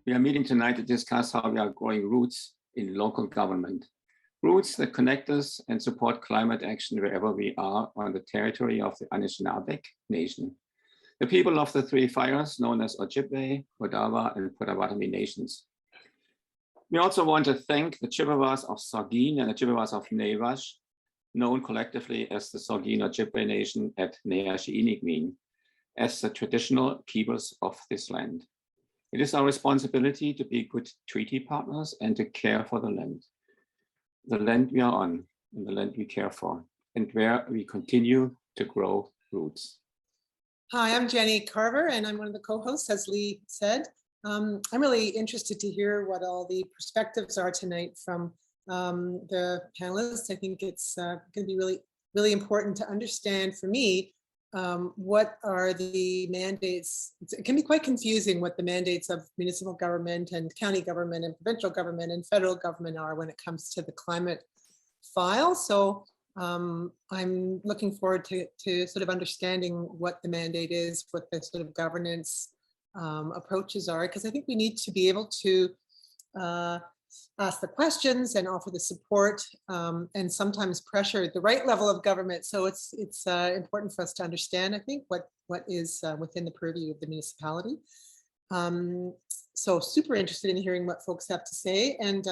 We are meeting tonight to discuss how we are growing roots in local government. Roots that connect us and support climate action wherever we are on the territory of the Anishinaabe Nation. The people of the three fires known as Ojibwe, Odawa, and Potawatomi nations. We also want to thank the Chippewas of Saugeen and the Chippewas of Newash, known collectively as the Saugeen Ojibwe Nation at Neashiinigmin, as the traditional keepers of this land. It is our responsibility to be good treaty partners and to care for the land we are on, and the land we care for, and where we continue to grow roots. Hi, I'm Jenny Carver, and I'm one of the co-hosts, as Lee said. I'm really interested to hear what all the perspectives are tonight from the panelists. I think it's going to be really important to understand for me what are the mandates. It can be quite confusing what the mandates of municipal government and county government and provincial government and federal government are when it comes to the climate file. So I'm looking forward to sort of understanding what the mandate is, what the sort of governance approaches are, because I think we need to be able to ask the questions and offer the support and sometimes pressure at the right level of government. So it's important for us to understand, I think, what is within the purview of the municipality. So super interested in hearing what folks have to say, and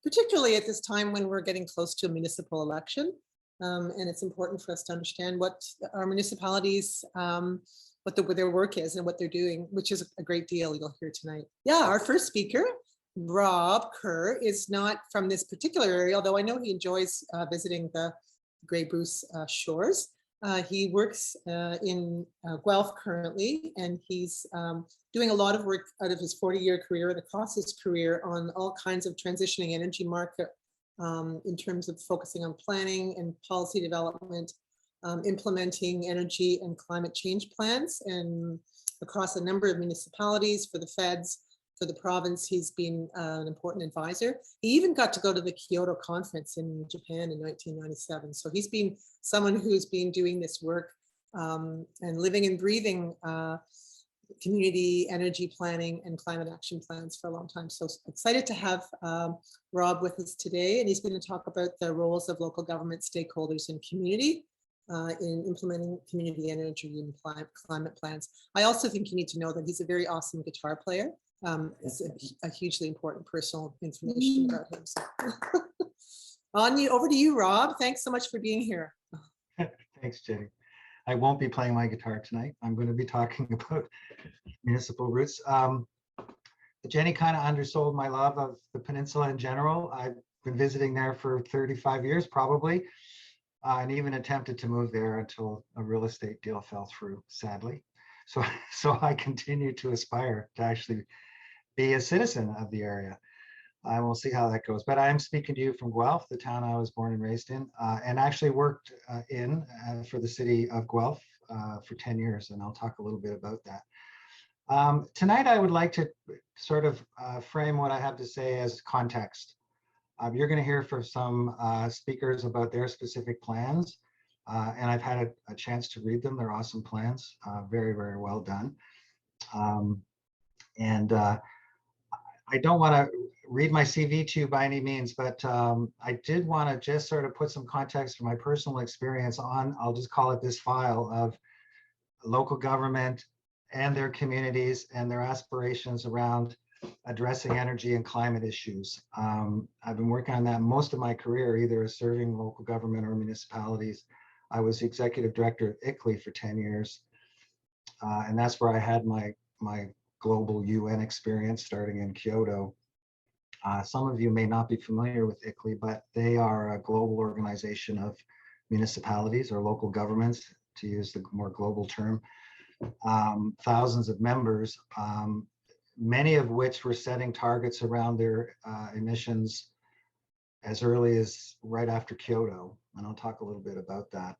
particularly at this time when we're getting close to a municipal election. And it's important for us to understand what our municipalities, what their work is and what they're doing, which is a great deal you'll hear tonight. Yeah, our first speaker, Rob Kerr, is not from this particular area, although I know he enjoys visiting the Grey Bruce shores. He works in Guelph currently, and he's doing a lot of work out of his 40-year career and across his career on all kinds of transitioning energy market in terms of focusing on planning and policy development, implementing energy and climate change plans, and across a number of municipalities, for the feds, for the province. He's been an important advisor. He even got to go to the Kyoto conference in Japan in 1997. So he's been someone who's been doing this work and living and breathing community energy planning and climate action plans for a long time. So excited to have Rob with us today, and he's going to talk about the roles of local government stakeholders and community in implementing community energy and climate plans. I also think you need to know that he's a very awesome guitar player. It's a hugely important personal information about him. So. Over to you, Rob. Thanks so much for being here. Thanks, Jenny. I won't be playing my guitar tonight. I'm going to be talking about municipal roots. Jenny kind of undersold my love of the peninsula in general. I've been visiting there for 35 years, probably, and even attempted to move there until a real estate deal fell through, sadly. So I continue to aspire to actually be a citizen of the area. I will see how that goes. But I am speaking to you from Guelph, the town I was born and raised in, and actually worked for the city of Guelph for 10 years, and I'll talk a little bit about that. Tonight, I would like to sort of frame what I have to say as context. You're going to hear from some speakers about their specific plans, and I've had a chance to read them. They're awesome plans, very, very well done. I don't want to read my CV to you by any means, but I did want to just sort of put some context from my personal experience on, I'll just call it this file of local government and their communities and their aspirations around addressing energy and climate issues. I've been working on that most of my career, either as serving local government or municipalities. I was the executive director of ICLEI for 10 years, and that's where I had my global UN experience starting in Kyoto. Some of you may not be familiar with ICLEI, but they are a global organization of municipalities or local governments, to use the more global term, thousands of members, many of which were setting targets around their emissions as early as right after Kyoto, and I'll talk a little bit about that.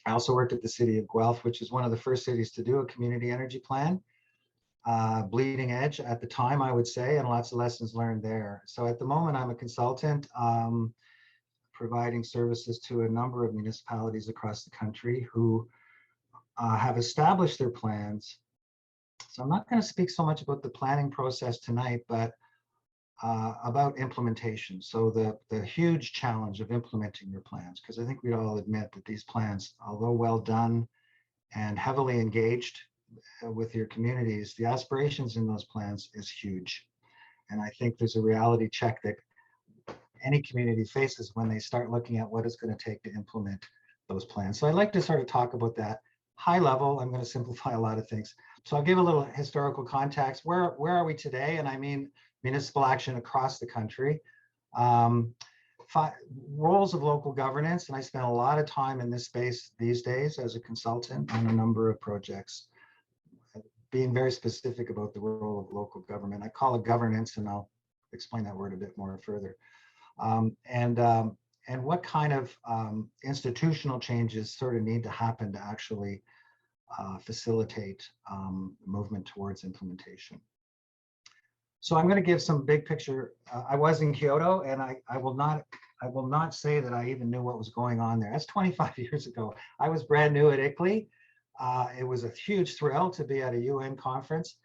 I also worked at the city of Guelph, which is one of the first cities to do a community energy plan. Bleeding edge at the time, I would say, and lots of lessons learned there. So at the moment, I'm a consultant providing services to a number of municipalities across the country who have established their plans So I'm not going to speak so much about the planning process tonight, but about implementation. So the huge challenge of implementing your plans, because I think we'd all admit that these plans, although well done and heavily engaged with your communities, the aspirations in those plans is huge. And I think there's a reality check that any community faces when they start looking at what it's going to take to implement those plans. So I'd like to sort of talk about that high level. I'm going to simplify a lot of things. So I'll give a little historical context. Where are we today? And I mean municipal action across the country. Roles of local governance, and I spend a lot of time in this space these days as a consultant on a number of projects, being very specific about the role of local government. I call it governance, and I'll explain that word a bit more further. And what kind of institutional changes sort of need to happen to actually facilitate movement towards implementation. So I'm going to give some big picture. I was in Kyoto, and I will not say that I even knew what was going on there. That's 25 years ago. I was brand new at ICLEI. It was a huge thrill to be at a UN conference.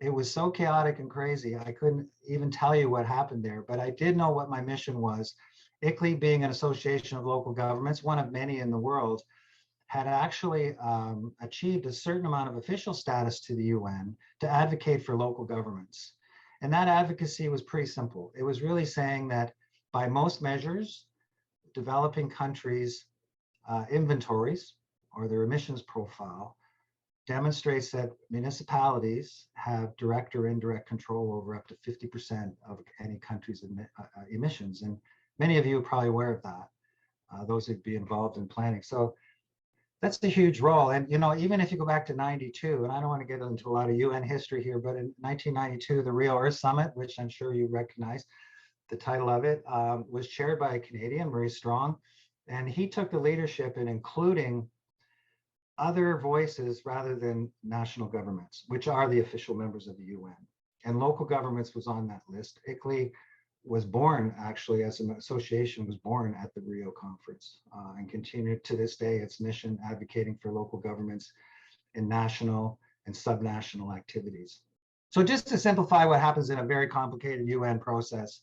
It was so chaotic and crazy, I couldn't even tell you what happened there, but I did know what my mission was. ICLEI, being an association of local governments, one of many in the world, had actually achieved a certain amount of official status to the UN to advocate for local governments. And that advocacy was pretty simple. It was really saying that by most measures, developing countries' inventories or their emissions profile demonstrates that municipalities have direct or indirect control over up to 50% of any country's emissions. And many of you are probably aware of that, those who'd be involved in planning. So that's a huge role. And, you know, even if you go back to 92, and I don't want to get into a lot of UN history here, but in 1992, the Rio Earth Summit, which I'm sure you recognize the title of it, was chaired by a Canadian, Maurice Strong. And he took the leadership in including other voices rather than national governments, which are the official members of the UN. And local governments was on that list. ICLEI was born, actually, as an association, was born at the Rio conference and continued to this day its mission advocating for local governments in national and subnational activities. So just to simplify what happens in a very complicated UN process,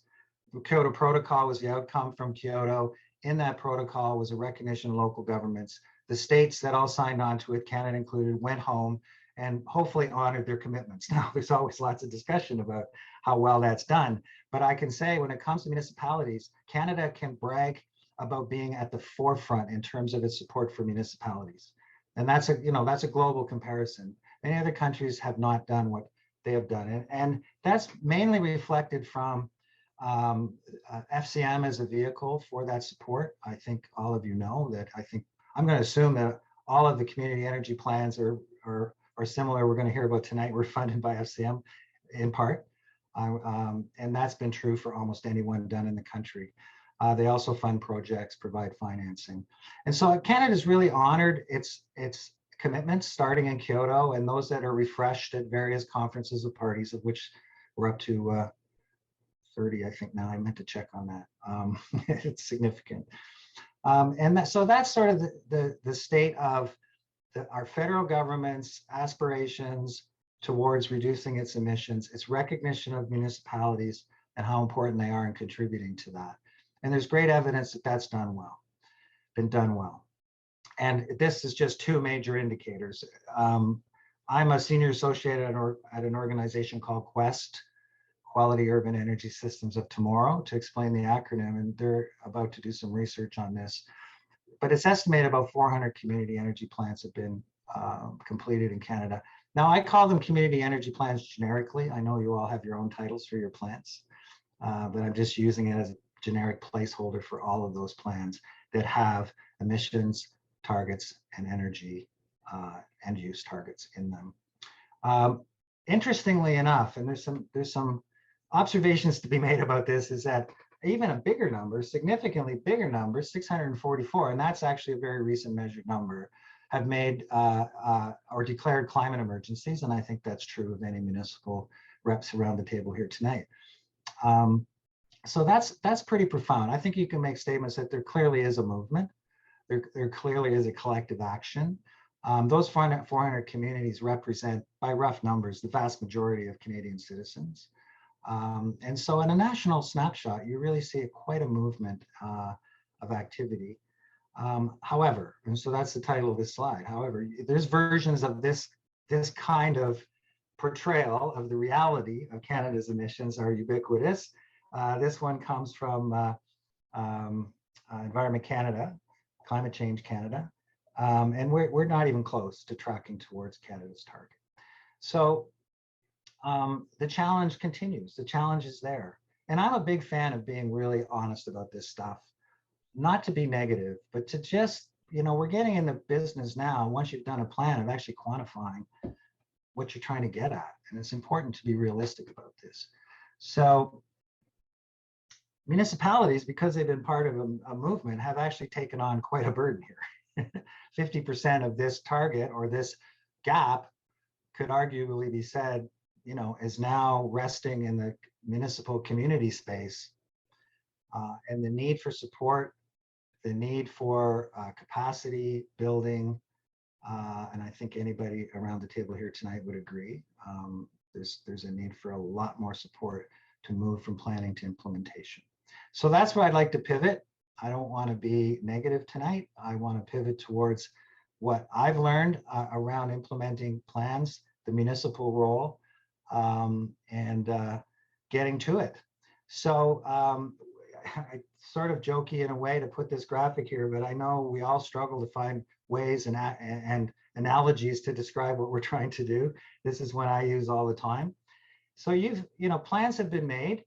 the Kyoto Protocol was the outcome from Kyoto. In that protocol was a recognition of local governments. The states that all signed on to it, Canada included, went home and hopefully honored their commitments. Now, there's always lots of discussion about how well that's done. But I can say when it comes to municipalities, Canada can brag about being at the forefront in terms of its support for municipalities. And that's a global comparison. Many other countries have not done what they have done. And that's mainly reflected from FCM as a vehicle for that support. I think all of you know that. I'm going to assume that all of the community energy plans are similar. We're going to hear about tonight. We're funded by FCM in part. And that's been true for almost anyone done in the country. They also fund projects, provide financing. And so Canada's really honored its commitments starting in Kyoto, and those that are refreshed at various conferences of parties, of which we're up to 30, I think now. I meant to check on that. It's significant. So that's sort of the state of our federal government's aspirations towards reducing its emissions, its recognition of municipalities and how important they are in contributing to that. And there's great evidence that that's been done well. And this is just two major indicators. I'm a senior associate at an organization called QUEST, Quality Urban Energy Systems of Tomorrow, to explain the acronym, and they're about to do some research on this. But it's estimated about 400 community energy plants have been completed in Canada. Now, I call them community energy plans generically. I know you all have your own titles for your plants, but I'm just using it as a generic placeholder for all of those plans that have emissions targets and energy end use targets in them. Interestingly enough, and there's some observations to be made about this, is that even a bigger number, significantly bigger number, 644, and that's actually a very recent measured number, have made or declared climate emergencies. And I think that's true of any municipal reps around the table here tonight. So that's pretty profound. I think you can make statements that there clearly is a movement. There clearly is a collective action. Those 400 communities represent, by rough numbers, the vast majority of Canadian citizens. And so in a national snapshot, you really see quite a movement of activity. However, and so that's the title of this slide. However, there's versions of this kind of portrayal of the reality of Canada's emissions are ubiquitous. This one comes from Environment Canada, Climate Change Canada. And we're not even close to tracking towards Canada's target. So the challenge continues. The challenge is there. And I'm a big fan of being really honest about this stuff, not to be negative, but to just, we're getting in the business now, once you've done a plan, of actually quantifying what you're trying to get at. And it's important to be realistic about this. So municipalities, because they've been part of a movement, have actually taken on quite a burden here. 50% of this target or this gap could arguably be said, is now resting in the municipal community space. And the need for support, the need for capacity building, and I think anybody around the table here tonight would agree, there's a need for a lot more support to move from planning to implementation. So that's where I'd like to pivot. I don't want to be negative tonight. I want to pivot towards what I've learned around implementing plans, the municipal role, and getting to it. So I sort of jokey in a way to put this graphic here, but I know we all struggle to find ways and analogies to describe what we're trying to do. This is one I use all the time. So plans have been made.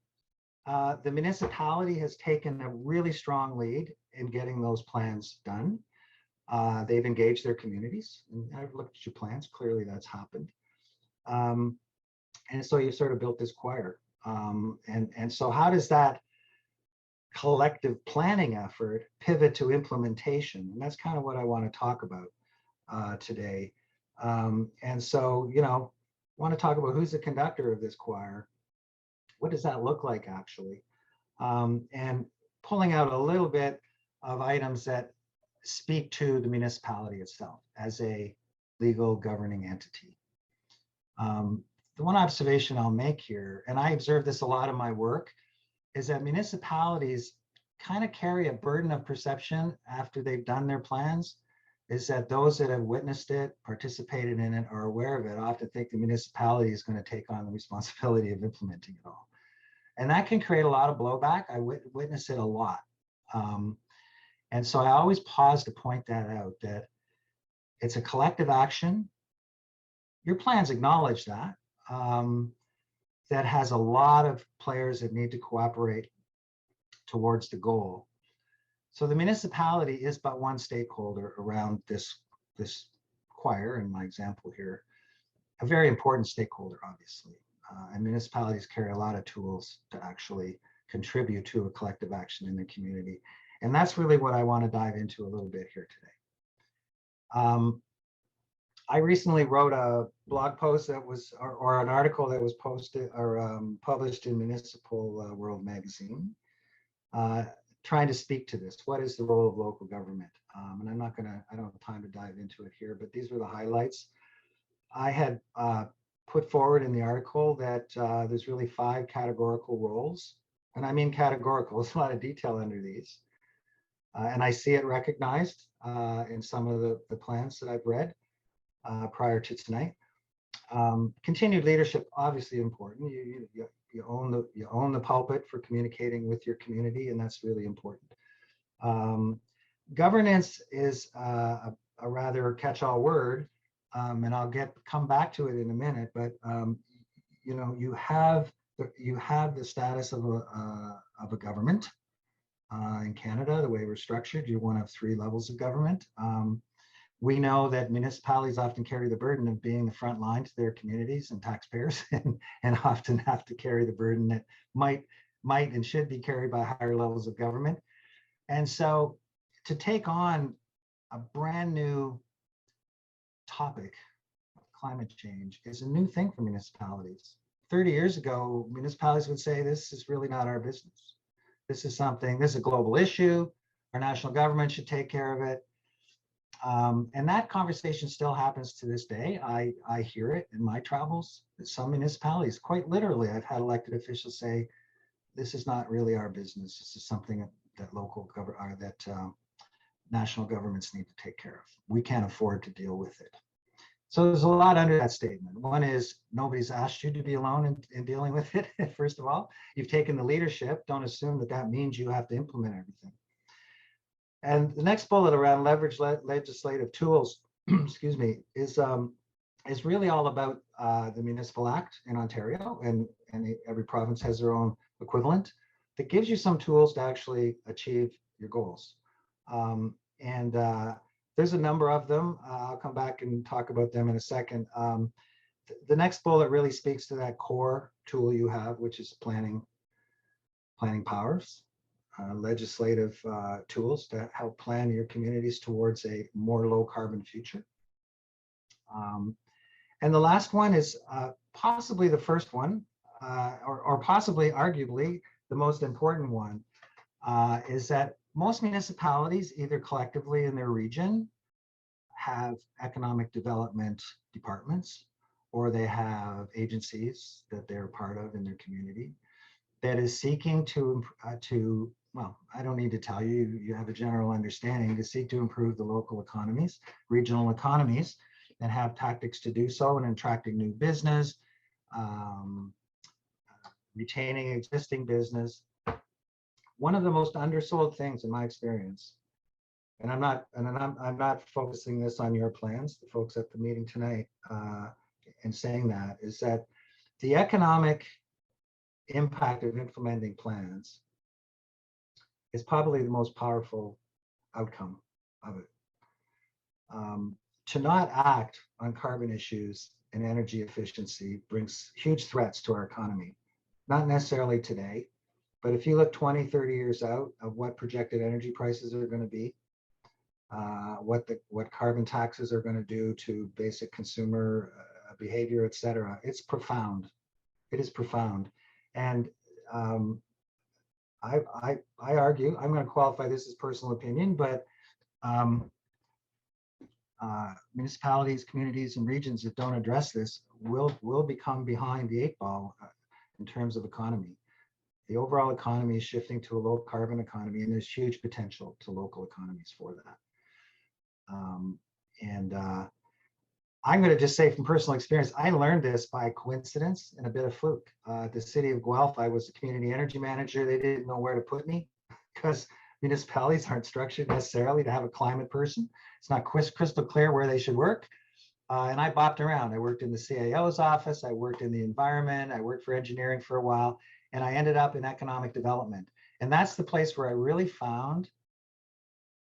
The municipality has taken a really strong lead in getting those plans done. They've engaged their communities, and I've looked at your plans. Clearly, that's happened. And so you've sort of built this choir. And so how does that collective planning effort pivot to implementation? And that's kind of what I want to talk about today. And so, I want to talk about who's the conductor of this choir. What does that look like, actually? And pulling out a little bit of items that speak to the municipality itself as a legal governing entity. The one observation I'll make here, and I observe this a lot in my work, is that municipalities kind of carry a burden of perception after they've done their plans, is that those that have witnessed it, participated in it, or are aware of it often think the municipality is going to take on the responsibility of implementing it all. And that can create a lot of blowback. I witness it a lot. And so I always pause to point that out, that it's a collective action. Your plans acknowledge that. That has a lot of players that need to cooperate towards the goal. So the municipality is but one stakeholder around this choir, in my example here, a very important stakeholder, obviously. And municipalities carry a lot of tools to actually contribute to a collective action in the community. And that's really what I want to dive into a little bit here today. I recently wrote a blog post that was, or an article that was posted or published in Municipal World magazine, trying to speak to this. What is the role of local government? And I don't have time to dive into it here, but these were the highlights. I had put forward in the article that there's really 5 categorical roles. And I mean categorical, there's a lot of detail under these. And I see it recognized in some of the plans that I've read prior to tonight. Continued leadership, obviously important. You own the pulpit for communicating with your community, and that's really important. Governance is a rather catch-all word, and I'll come back to it in a minute. But you have the status of a government in Canada. The way we're structured, you're one of 3 levels of government. We know that municipalities often carry the burden of being the front line to their communities and taxpayers, and often have to carry the burden that might and should be carried by higher levels of government. And so to take on a brand new topic, climate change, is a new thing for municipalities. 30 years ago, municipalities would say, this is really not our business. This is a global issue. Our national government should take care of it. And that conversation still happens to this day. I hear it in my travels. Some municipalities, quite literally, I've had elected officials say, this is not really our business. This is something that national governments need to take care of. We can't afford to deal with it. So there's a lot under that statement. One is nobody's asked you to be alone in dealing with it. First of all, you've taken the leadership. Don't assume that that means you have to implement everything. And the next bullet around leverage legislative tools, excuse me, is really all about the Municipal Act in Ontario, and every province has their own equivalent that gives you some tools to actually achieve your goals. There's a number of them. I'll come back and talk about them in a second. The next bullet really speaks to that core tool you have, which is planning powers. Legislative tools to help plan your communities towards a more low carbon future. And the last one is possibly the first one, or possibly arguably the most important one, is that most municipalities, either collectively in their region, have economic development departments, or they have agencies that they're part of in their community that is seeking to well, I don't need to tell you, you have a general understanding, to seek to improve the local economies, regional economies, and have tactics to do so, and attracting new business, retaining existing business. One of the most undersold things in my experience, and I'm not focusing this on your plans, the folks at the meeting tonight, and saying that, is that the economic impact of implementing plans is probably the most powerful outcome of it. To not act on carbon issues and energy efficiency brings huge threats to our economy. Not necessarily today, but if you look 20, 30 years out of what projected energy prices are going to be, what carbon taxes are going to do to basic consumer behavior, et cetera, it's profound. It is profound. And I argue, I'm going to qualify this as personal opinion, but municipalities, communities, and regions that don't address this will become behind the 8 ball in terms of economy. The overall economy is shifting to a low carbon economy, and there's huge potential to local economies for that. I'm going to just say from personal experience, I learned this by coincidence and a bit of fluke. The city of Guelph, I was the community energy manager. They didn't know where to put me because municipalities aren't structured necessarily to have a climate person. It's not crystal clear where they should work. And I bopped around. I worked in the CAO's office. I worked in the environment. I worked for engineering for a while, and I ended up in economic development. And that's the place where I really found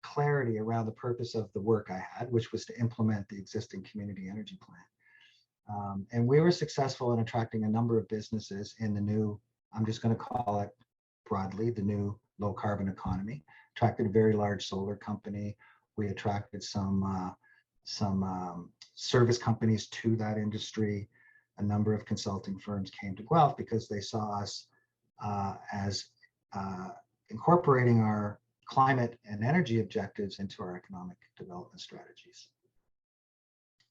clarity around the purpose of the work I had, which was to implement the existing community energy plan. And we were successful in attracting a number of businesses in the new, I'm just going to call it broadly, the new low carbon economy. Attracted a very large solar company. We attracted some service companies to that industry. A number of consulting firms came to Guelph because they saw us as incorporating our climate and energy objectives into our economic development strategies.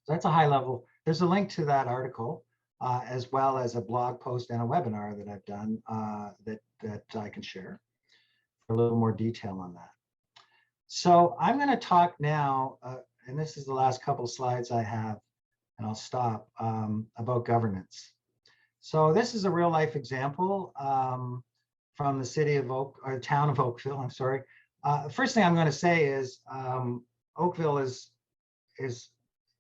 So that's a high level. There's a link to that article, as well as a blog post and a webinar that I've done that I can share for a little more detail on that. So I'm going to talk now, and this is the last couple of slides I have, and I'll stop, about governance. So this is a real life example from the city of town of Oakville, I'm sorry. First thing I'm going to say is Oakville is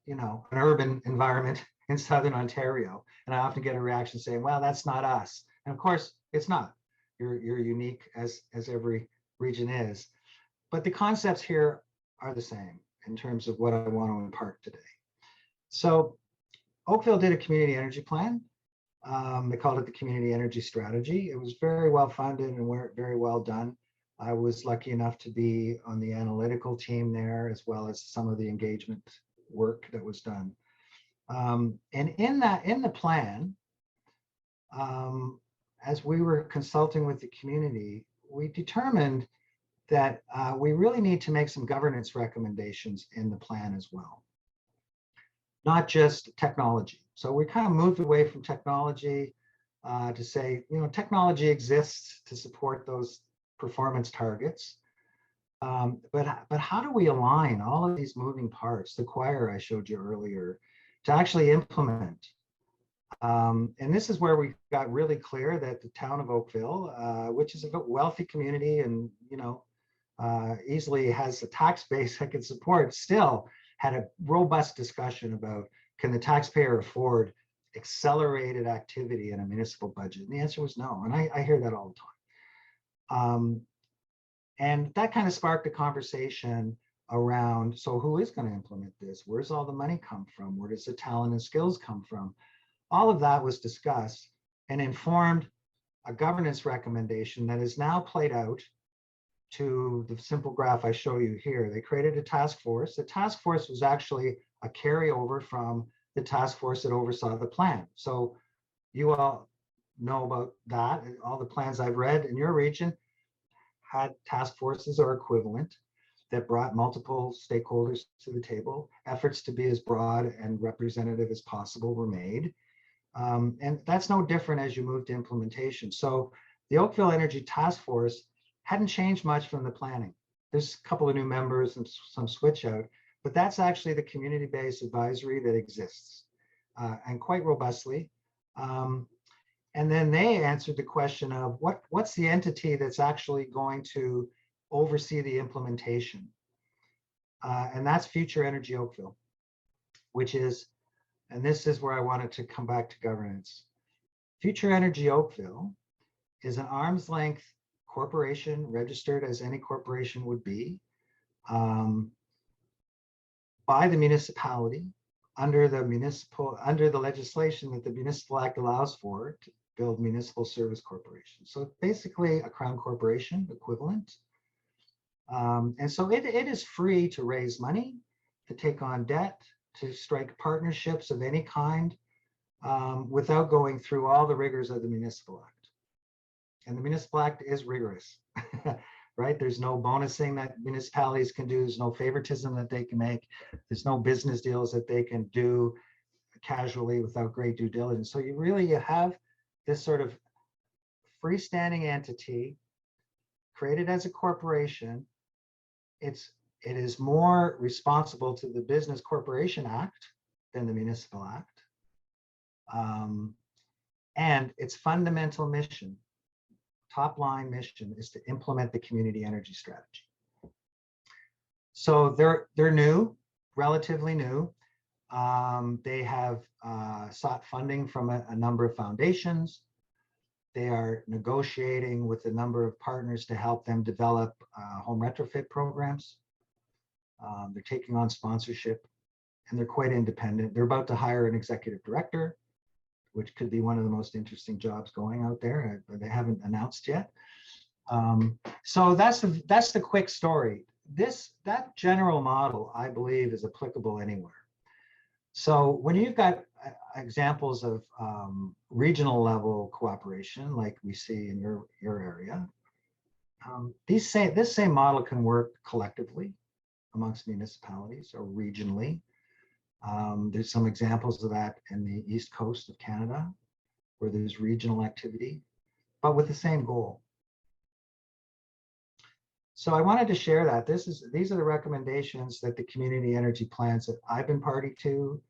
an urban environment in Southern Ontario, and I often get a reaction saying, "Well, that's not us." And of course, it's not. You're unique as every region is, but the concepts here are the same in terms of what I want to impart today. So Oakville did a community energy plan. They called it the Community Energy Strategy. It was very well funded and very well done. I was lucky enough to be on the analytical team there, as well as some of the engagement work that was done. And in the plan, as we were consulting with the community, we determined that we really need to make some governance recommendations in the plan as well, not just technology. So we kind of moved away from technology to say, technology exists to support those performance targets. But how do we align all of these moving parts, the choir I showed you earlier, to actually implement? And this is where we got really clear that the town of Oakville, which is a wealthy community and easily has a tax base that can support, still had a robust discussion about, can the taxpayer afford accelerated activity in a municipal budget? And the answer was no. And I hear that all the time. And that kind of sparked a conversation around, so who is going to implement this? Where's all the money come from? Where does the talent and skills come from? All of that was discussed and informed a governance recommendation that is now played out to the simple graph I show you here. They created a task force. The task force was actually a carryover from the task force that oversaw the plan. So you all know about that. All the plans I've read in your region had task forces or equivalent that brought multiple stakeholders to the table. Efforts to be as broad and representative as possible were made. And that's no different as you move to implementation. So the Oakville Energy Task Force hadn't changed much from the planning. There's a couple of new members and some switch out, but that's actually the community-based advisory that exists and quite robustly. And then they answered the question of what's the entity that's actually going to oversee the implementation? And that's Future Energy Oakville, which is, and this is where I wanted to come back to governance. Future Energy Oakville is an arm's length corporation, registered as any corporation would be, by the municipality under the legislation that the Municipal Act allows for to build municipal service corporations. So basically a crown corporation equivalent. And so it is free to raise money, to take on debt, to strike partnerships of any kind without going through all the rigors of the Municipal Act. And the Municipal Act is rigorous, right? There's no bonusing that municipalities can do. There's no favoritism that they can make. There's no business deals that they can do casually without great due diligence. So you have this sort of freestanding entity created as a corporation. It is more responsible to the Business Corporation Act than the Municipal Act. And its fundamental mission, top line mission, is to implement the community energy strategy. So they're new, relatively new. They have sought funding from a number of foundations. They are negotiating with a number of partners to help them develop home retrofit programs. They're taking on sponsorship, and they're quite independent. They're about to hire an executive director, which could be one of the most interesting jobs going out there. They haven't announced yet. So that's the quick story. That general model, I believe, is applicable anywhere. So when you've got examples of regional level cooperation, like we see in your area, this same model can work collectively amongst municipalities or regionally. There's some examples of that in the East Coast of Canada, where there's regional activity, but with the same goal. So I wanted to share that. These are the recommendations that the community energy plans that I've been party to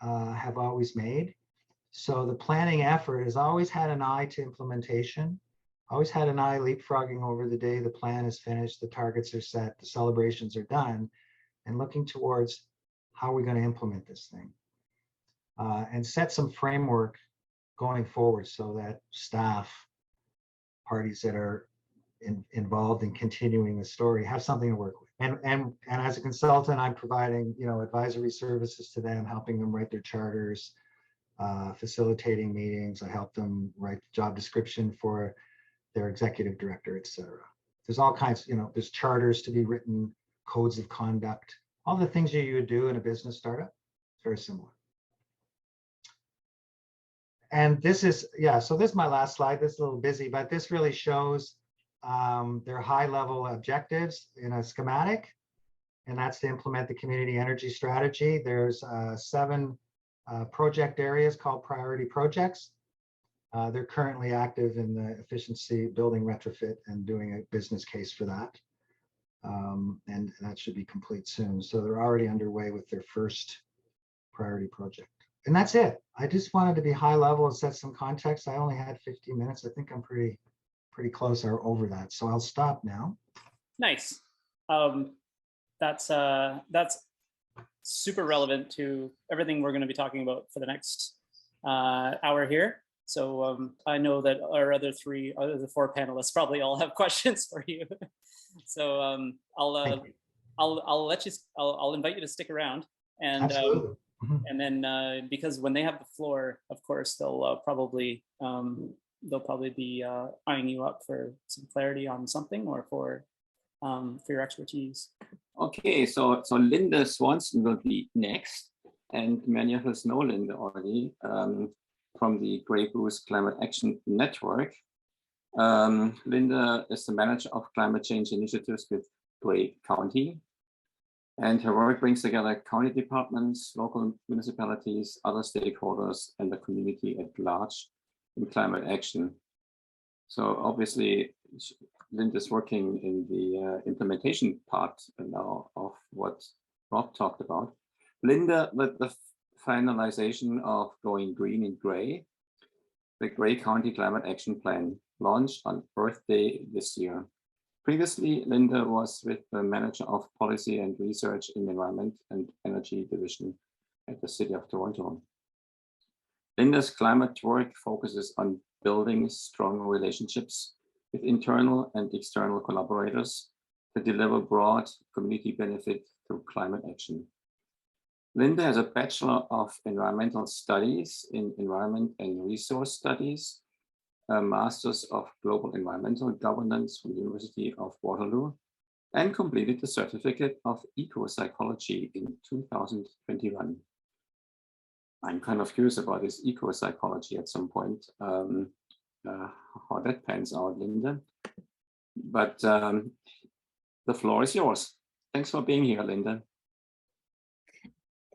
have always made. So the planning effort has always had an eye to implementation, always had an eye leapfrogging over the day the plan is finished, the targets are set, the celebrations are done, and looking towards how are we going to implement this thing and set some framework going forward so that staff, parties that are involved in continuing the story have something to work with. And as a consultant, I'm providing advisory services to them, helping them write their charters, facilitating meetings. I help them write the job description for their executive director, et cetera. There's all kinds, there's charters to be written, codes of conduct, all the things that you would do in a business startup. It's very similar. And this is, so this is my last slide. This is a little busy, but this really shows their high-level objectives in a schematic, and that's to implement the community energy strategy. There's 7 project areas called priority projects. They're currently active in the efficiency building retrofit and doing a business case for that. And that should be complete soon. So they're already underway with their first priority project. And that's it. I just wanted to be high level and set some context. I only had 15 minutes. I think I'm pretty close or over that. So I'll stop now. Nice. That's super relevant to everything we're going to be talking about for the next hour here. So I know that our other 4 panelists probably all have questions for you. So I'll invite you to stick around, and and then because when they have the floor, of course, they'll probably be eyeing you up for some clarity on something or for your expertise. Okay, so Linda Swanston will be next, and many of us know Linda already from the Grey Goose Climate Action Network. Linda is the manager of climate change initiatives with Grey County, and her work brings together county departments, local municipalities, other stakeholders, and the community at large in climate action. So obviously, Linda's working in the implementation part now of what Rob talked about. Linda, with the finalization of Going Green in Grey, the Grey County Climate Action Plan launched on Earth Day this year. Previously, Linda was with the Manager of Policy and Research in Environment and Energy Division at the City of Toronto. Linda's climate work focuses on building strong relationships with internal and external collaborators to deliver broad community benefit through climate action. Linda has a Bachelor of Environmental Studies in Environment and Resource Studies, a Master's of Global Environmental Governance from the University of Waterloo, and completed the Certificate of Eco-Psychology in 2021. I'm kind of curious about this eco-psychology at some point, how that pans out, Linda. But the floor is yours. Thanks for being here, Linda.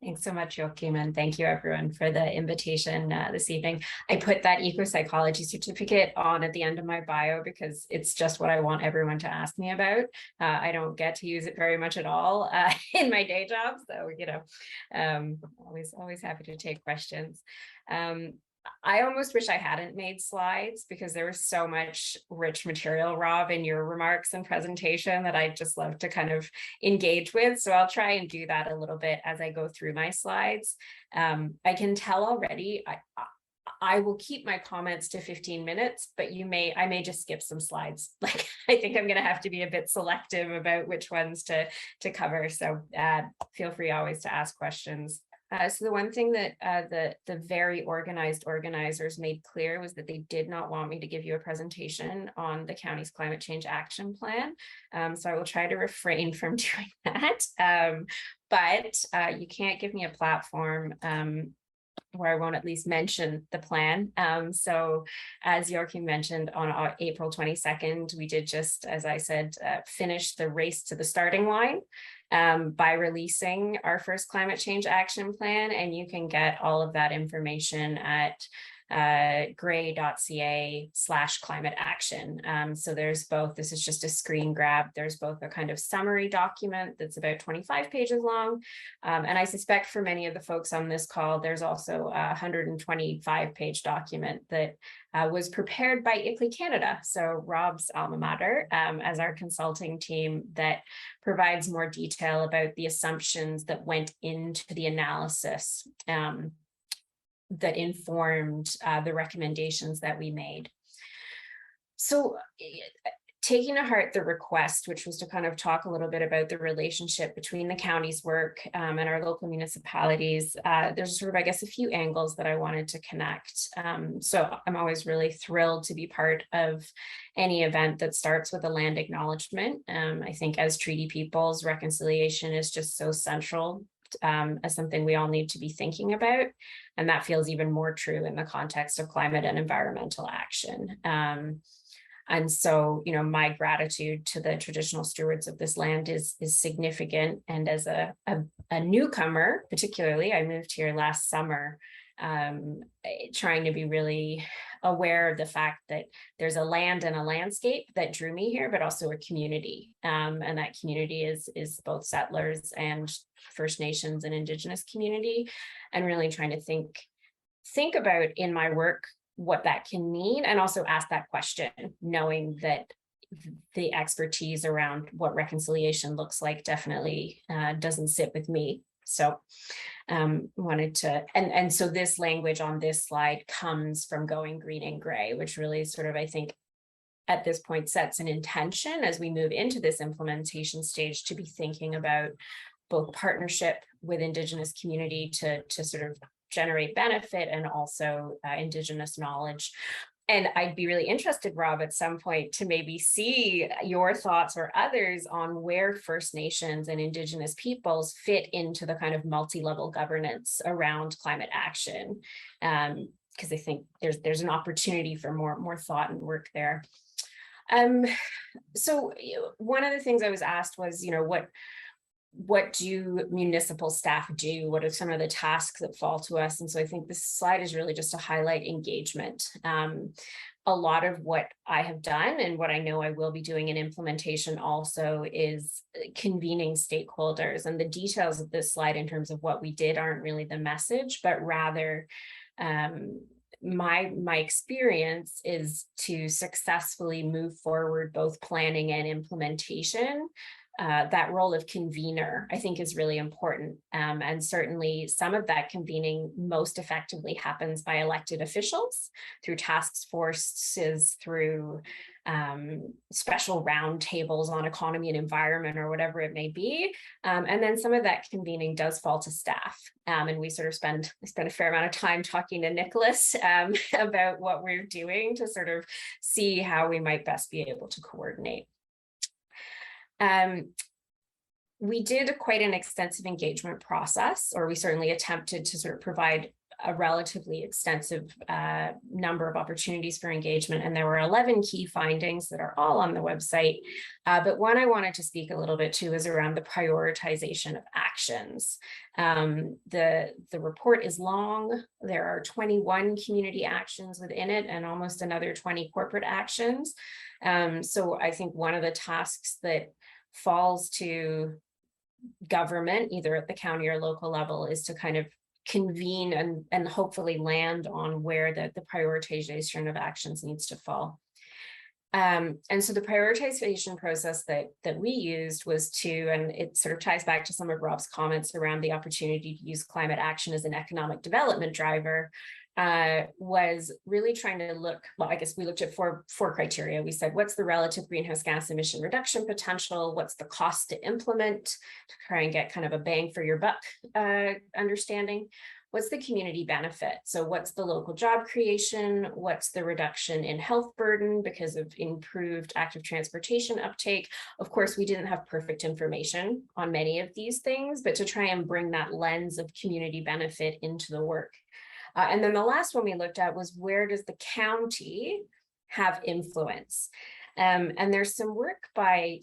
Thanks so much, Joachim, and thank you everyone for the invitation this evening. I put that eco-psychology certificate on at the end of my bio because it's just what I want everyone to ask me about. I don't get to use it very much at all in my day job, so always happy to take questions. I almost wish I hadn't made slides because there was so much rich material, Rob, in your remarks and presentation that I'd just love to kind of engage with. So I'll try and do that a little bit as I go through my slides. I can tell already, I will keep my comments to 15 minutes, but I may just skip some slides. Like, I think I'm going to have to be a bit selective about which ones to cover. So feel free always to ask questions. So the one thing that the very organized organizers made clear was that they did not want me to give you a presentation on the county's climate change action plan. So I will try to refrain from doing that. But you can't give me a platform where I won't at least mention the plan. So as Joachim mentioned, on April 22nd, we did just, as I said, finish the race to the starting line by releasing our first climate change action plan. And you can get all of that information at grey.ca/climate action. So there's both, this is just a screen grab. There's both a kind of summary document that's about 25 pages long. And I suspect for many of the folks on this call, there's also a 125-page document that was prepared by ICLEI Canada, so Rob's alma mater, as our consulting team that provides more detail about the assumptions that went into the analysis that informed the recommendations that we made. So taking to heart the request, which was to kind of talk a little bit about the relationship between the county's work and our local municipalities, there's sort of, I guess, a few angles that I wanted to connect. So I'm always really thrilled to be part of any event that starts with a land acknowledgement. I think as treaty peoples, reconciliation is just so central as something we all need to be thinking about. And that feels even more true in the context of climate and environmental action. And so, you know, my gratitude to the traditional stewards of this land is significant. And as a newcomer, particularly, I moved here last summer, trying to be really aware of the fact that there's a land and a landscape that drew me here, but also a community. And that community is both settlers and First Nations and Indigenous community, and really trying to think about in my work what that can mean, and also ask that question, knowing that the expertise around what reconciliation looks like definitely doesn't sit with me. So wanted to, and so this language on this slide comes from Going Green and Gray, which really sort of, I think, at this point sets an intention as we move into this implementation stage to be thinking about both partnership with Indigenous community to sort of generate benefit, and also Indigenous knowledge. And I'd be really interested, Rob, at some point to maybe see your thoughts or others on where First Nations and Indigenous peoples fit into the kind of multi-level governance around climate action. Because I think there's an opportunity for more thought and work there. So one of the things I was asked was, you know, what do municipal staff do? What are some of the tasks that fall to us? And so I think this slide is really just to highlight engagement. A lot of what I have done and what I know I will be doing in implementation also is convening stakeholders, and the details of this slide in terms of what we did aren't really the message, but rather my experience is to successfully move forward both planning and implementation. That role of convener, I think, is really important. And certainly some of that convening most effectively happens by elected officials through task forces, through special roundtables on economy and environment, or whatever it may be. And then some of that convening does fall to staff. And we sort of spend a fair amount of time talking to Nicholas about what we're doing to sort of see how we might best be able to coordinate. We did quite an extensive engagement process, or we certainly attempted to sort of provide a relatively extensive number of opportunities for engagement. And there were 11 key findings that are all on the website. But one I wanted to speak a little bit to is around the prioritization of actions. The report is long. There are 21 community actions within it and almost another 20 corporate actions. So I think one of the tasks that falls to government, either at the county or local level, is to kind of convene and hopefully land on where the prioritization of actions needs to fall. And so the prioritization process that we used was to, and it sort of ties back to some of Rob's comments around the opportunity to use climate action as an economic development driver, was really trying to look, well, I guess we looked at four criteria. We said, what's the relative greenhouse gas emission reduction potential? What's the cost to implement, to try and get kind of a bang for your buck understanding? What's the community benefit? So what's the local job creation? What's the reduction in health burden because of improved active transportation uptake? Of course, we didn't have perfect information on many of these things, but to try and bring that lens of community benefit into the work. And then the last one we looked at was, where does the county have influence? And there's some work by,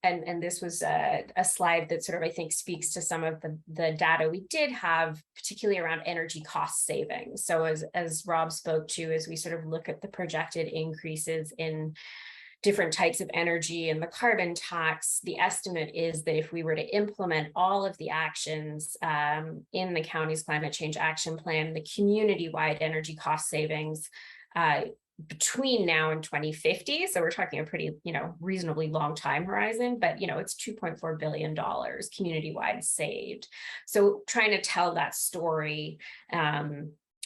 and this was a slide that sort of, I think, speaks to some of the data we did have, particularly around energy cost savings. So as Rob spoke to, as we sort of look at the projected increases in different types of energy and the carbon tax, the estimate is that if we were to implement all of the actions in the county's climate change action plan, the community-wide energy cost savings between now and 2050, so we're talking a pretty, reasonably long time horizon, but, it's $2.4 billion community-wide saved. So trying to tell that story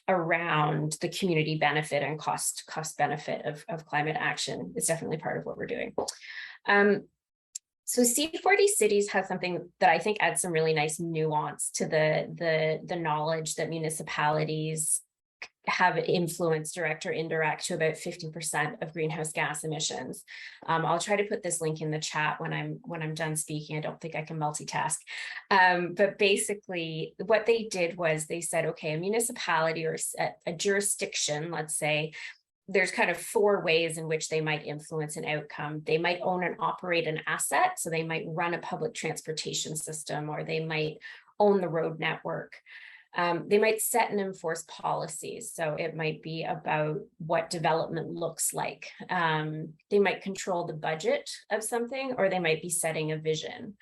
around the community benefit and cost benefit of climate action is definitely part of what we're doing. So C40 Cities has something that I think adds some really nice nuance to the knowledge that municipalities have influence, direct or indirect, to about 50% of greenhouse gas emissions. I'll try to put this link in the chat when I'm done speaking. I don't think I can multitask. But basically what they did was they said, okay, a municipality or a jurisdiction, let's say, there's kind of 4 ways in which they might influence an outcome. They might own and operate an asset. So they might run a public transportation system, or they might own the road network. They might set and enforce policies. So it might be about what development looks like. They might control the budget of something, or they might be setting a vision.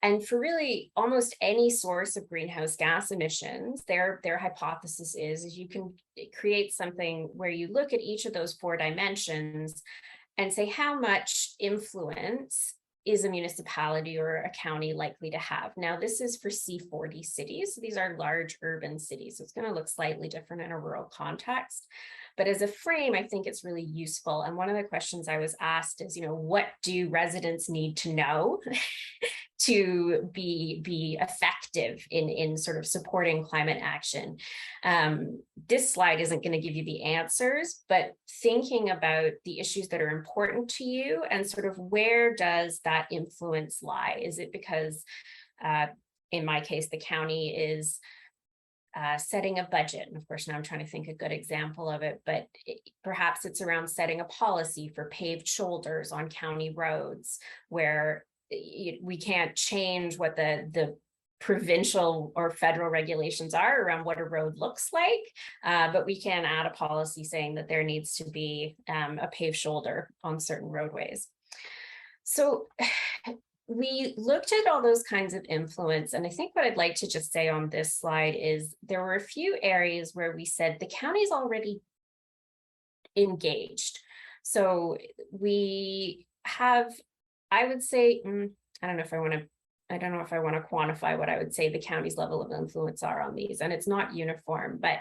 And for really almost any source of greenhouse gas emissions, their hypothesis is you can create something where you look at each of those 4 dimensions and say how much influence is a municipality or a county likely to have. Now, this is for C40 cities. So these are large urban cities. So it's going to look slightly different in a rural context. But as a frame, I think it's really useful. And one of the questions I was asked is, what do residents need to know to be effective in sort of supporting climate action? This slide isn't going to give you the answers, but thinking about the issues that are important to you and sort of where does that influence lie? Is it because, in my case, the county is setting a budget. And of course, now I'm trying to think a good example of it, but perhaps it's around setting a policy for paved shoulders on county roads, where we can't change what the provincial or federal regulations are around what a road looks like, but we can add a policy saying that there needs to be a paved shoulder on certain roadways. So we looked at all those kinds of influence. And I think what I'd like to just say on this slide is there were a few areas where we said the county's already engaged. So we have, I would say, I don't know if I want to quantify what I would say the county's level of influence are on these, and it's not uniform, but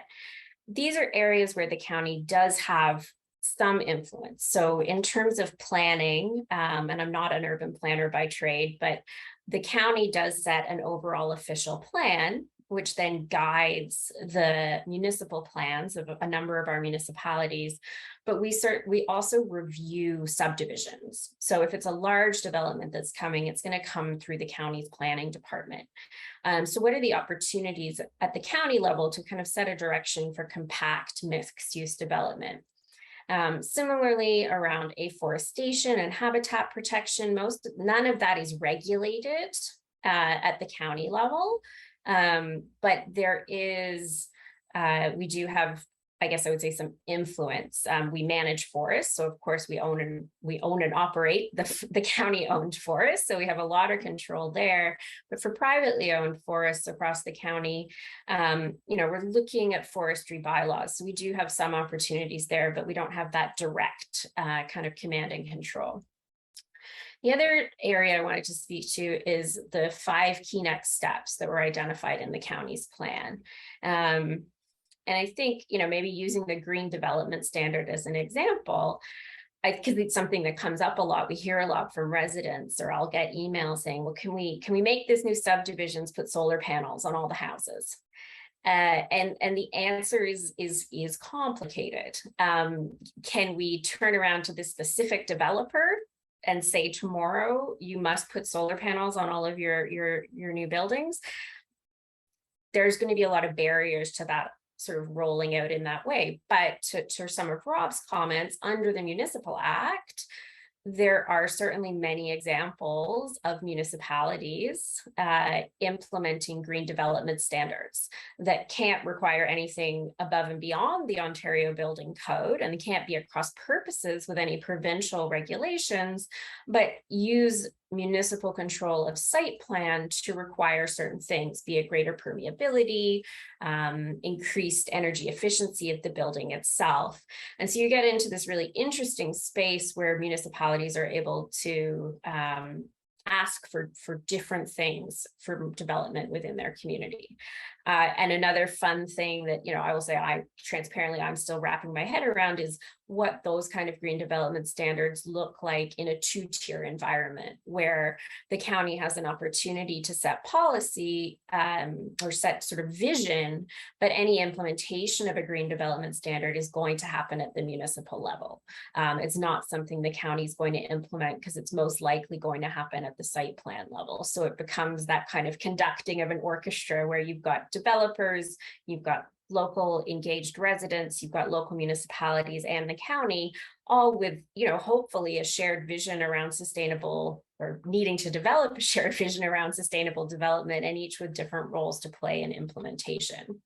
these are areas where the county does have some influence. So in terms of planning, and I'm not an urban planner by trade, but the county does set an overall official plan, which then guides the municipal plans of a number of our municipalities. But we also review subdivisions. So if it's a large development that's coming, it's going to come through the county's planning department. So what are the opportunities at the county level to kind of set a direction for compact mixed-use development? Similarly, around afforestation and habitat protection, none of that is regulated at the county level, but there is, we do have, I guess I would say, some influence. We manage forests, so of course we own and operate the county-owned forests, so we have a lot of control there. But for privately owned forests across the county, we're looking at forestry bylaws, so we do have some opportunities there, but we don't have that direct kind of command and control. The other area I wanted to speak to is the 5 key next steps that were identified in the county's plan. And I think, maybe using the green development standard as an example, because it's something that comes up a lot. We hear a lot from residents, or I'll get emails saying, well, can we make this new subdivisions put solar panels on all the houses? And the answer is complicated. Can we turn around to this specific developer and say tomorrow you must put solar panels on all of your new buildings? There's going to be a lot of barriers to that sort of rolling out in that way. But to some of Rob's comments, under the Municipal Act, there are certainly many examples of municipalities implementing green development standards that can't require anything above and beyond the Ontario Building Code, and they can't be at cross purposes with any provincial regulations, but use municipal control of site plan to require certain things, be it greater permeability, increased energy efficiency of the building itself. And so you get into this really interesting space where municipalities are able to ask for different things for development within their community. And another fun thing that, I will say I'm still wrapping my head around is what those kind of green development standards look like in a 2-tier environment, where the county has an opportunity to set policy or set sort of vision, but any implementation of a green development standard is going to happen at the municipal level. It's not something the county is going to implement because it's most likely going to happen at the site plan level. So it becomes that kind of conducting of an orchestra where you've got developers, you've got local engaged residents, you've got local municipalities and the county, all with, hopefully a shared vision around sustainable, or needing to develop a shared vision around sustainable development, and each with different roles to play in implementation.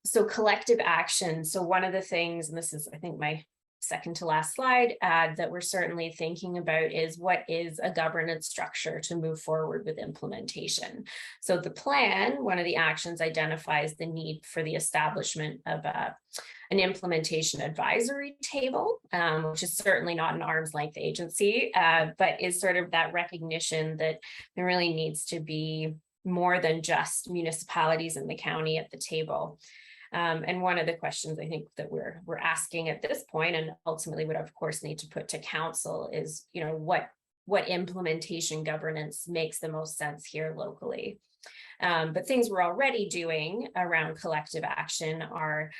So collective action. So one of the things, and this is, I think, my second to last slide, that we're certainly thinking about is what is a governance structure to move forward with implementation. So the plan, one of the actions, identifies the need for the establishment of an implementation advisory table, which is certainly not an arm's length agency, but is sort of that recognition that there really needs to be more than just municipalities in the county at the table. And one of the questions I think that we're asking at this point, and ultimately would of course need to put to council, is what implementation governance makes the most sense here locally. But things we're already doing around collective action are,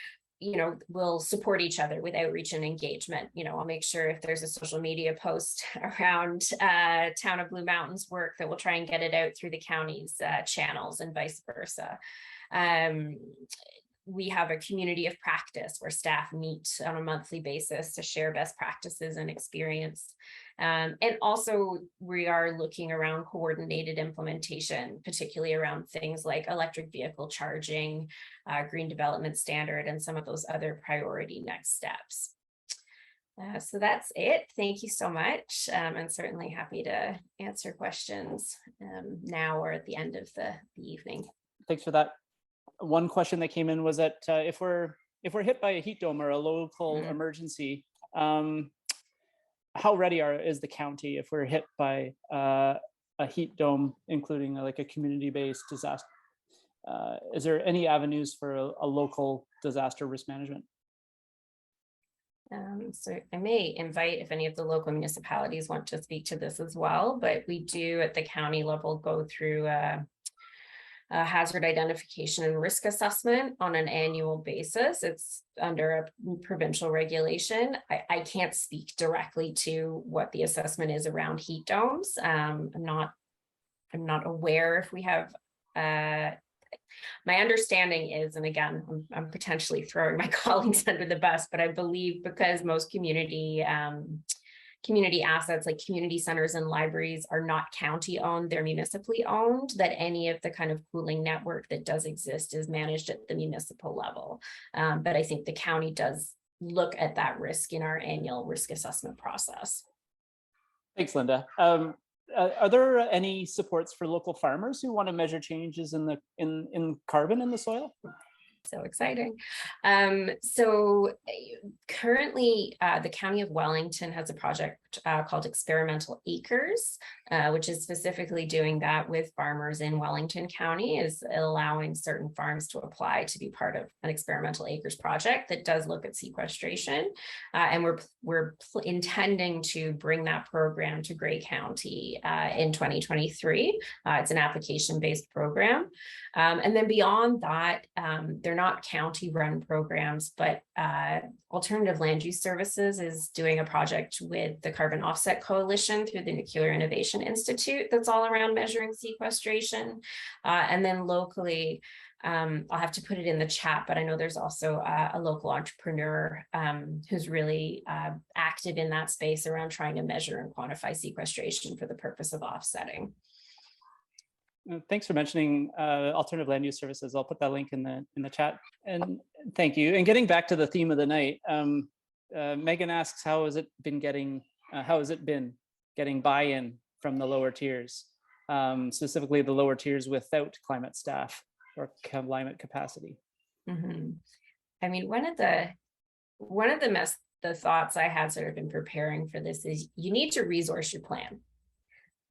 we'll support each other with outreach and engagement. I'll make sure if there's a social media post around Town of Blue Mountains work, that we'll try and get it out through the county's channels and vice versa. We have a community of practice where staff meet on a monthly basis to share best practices and experience. And also we are looking around coordinated implementation, particularly around things like electric vehicle charging, green development standard, and some of those other priority next steps. So that's it. Thank you so much. I'm certainly happy to answer questions now or at the end of the evening. Thanks for that. One question that came in was that if we're hit by a heat dome or a local emergency, how ready is the county if we're hit by a heat dome, including like a community-based disaster? Is there any avenues for a local disaster risk management? So I may invite if any of the local municipalities want to speak to this as well, but we do at the county level go through a hazard identification and risk assessment on an annual basis. It's under a provincial regulation. I can't speak directly to what the assessment is around heat domes. I'm not aware if we have, my understanding is, and again, I'm potentially throwing my colleagues under the bus, but I believe because most community assets like community centers and libraries are not county owned, they're municipally owned, that any of the kind of cooling network that does exist is managed at the municipal level. But I think the county does look at that risk in our annual risk assessment process. Thanks, Linda. Are there any supports for local farmers who want to measure changes in carbon in the soil? So exciting. So currently the County of Wellington has a project called Experimental Acres, which is specifically doing that with farmers in Wellington County, is allowing certain farms to apply to be part of an Experimental Acres project that does look at sequestration. And we're intending to bring that program to Grey County in 2023. It's an application-based program. And then beyond that, they're not county-run programs, but Alternative Land Use Services is doing a project with the Carbon Offset Coalition through the Nuclear Innovation Institute that's all around measuring sequestration. And then locally, I'll have to put it in the chat, but I know there's also a local entrepreneur who's really active in that space around trying to measure and quantify sequestration for the purpose of offsetting. Thanks for mentioning Alternative Land Use Services. I'll put that link in the chat. And thank you. And getting back to the theme of the night, Megan asks, how has it been getting buy-in from the lower tiers, specifically the lower tiers without climate staff or climate capacity? Mm-hmm. I mean, one of the thoughts I had sort of in preparing for this is you need to resource your plan.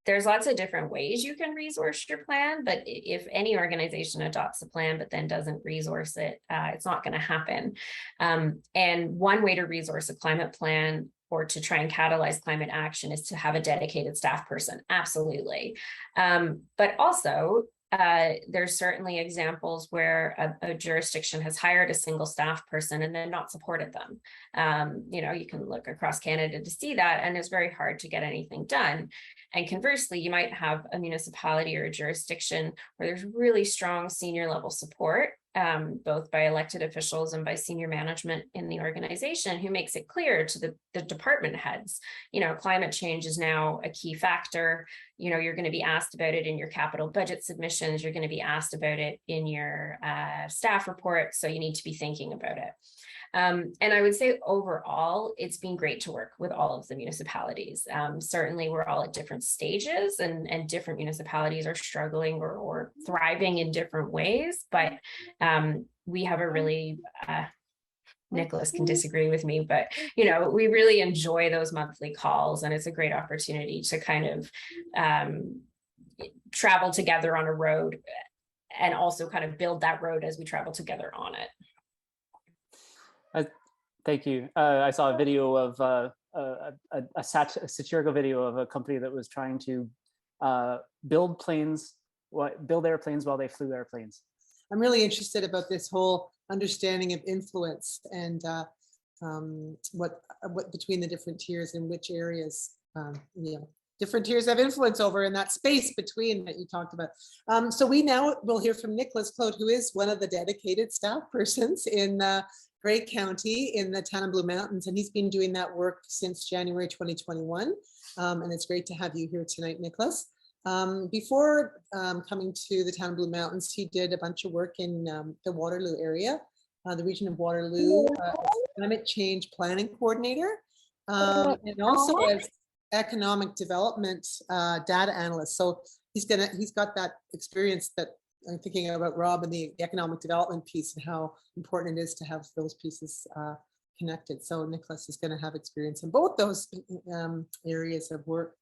There's lots of different ways you can resource your plan, but if any organization adopts a plan but then doesn't resource it, it's not going to happen. And one way to resource a climate plan or to try and catalyze climate action is to have a dedicated staff person. Absolutely. But also, there's certainly examples where a jurisdiction has hired a single staff person and then not supported them. You can look across Canada to see that, and it's very hard to get anything done. And conversely, you might have a municipality or a jurisdiction where there's really strong senior level support, both by elected officials and by senior management in the organization, who makes it clear to the department heads, climate change is now a key factor. You're going to be asked about it in your capital budget submissions. You're going to be asked about it in your staff report. So you need to be thinking about it. And I would say overall, it's been great to work with all of the municipalities. Certainly, we're all at different stages, and different municipalities are struggling or thriving in different ways. But we have a really, Nicholas can disagree with me, but we really enjoy those monthly calls, and it's a great opportunity to kind of travel together on a road, and also kind of build that road as we travel together on it. Thank you. I saw a video of a satirical video of a company that was trying to build airplanes while they flew airplanes. I'm really interested about this whole understanding of influence and what between the different tiers and which areas different tiers have influence over in that space between that you talked about. So we now will hear from Nicholas Cloet, who is one of the dedicated staff persons in Grey County in the Town and Blue Mountains, and he's been doing that work since January 2021. And it's great to have you here tonight, Nicholas. Before coming to the Town and Blue Mountains, he did a bunch of work in the Waterloo area, the region of Waterloo, climate change planning coordinator, and also as economic development data analyst. So he's got that experience that I'm thinking about Rob and the economic development piece and how important it is to have those pieces connected. So Nicholas is going to have experience in both those areas of work.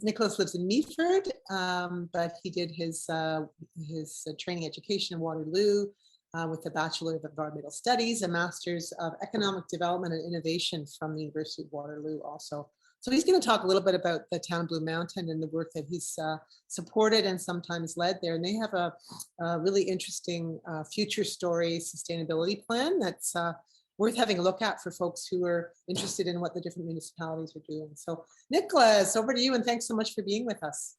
Nicholas lives in Meaford, but he did his training education in Waterloo with a Bachelor of Environmental Studies, a Master's of Economic Development and Innovation from the University of Waterloo also. So he's going to talk a little bit about the Town of Blue Mountain and the work that he's supported and sometimes led there. And they have a really interesting future story sustainability plan that's worth having a look at for folks who are interested in what the different municipalities are doing. So Nicholas, over to you, and thanks so much for being with us.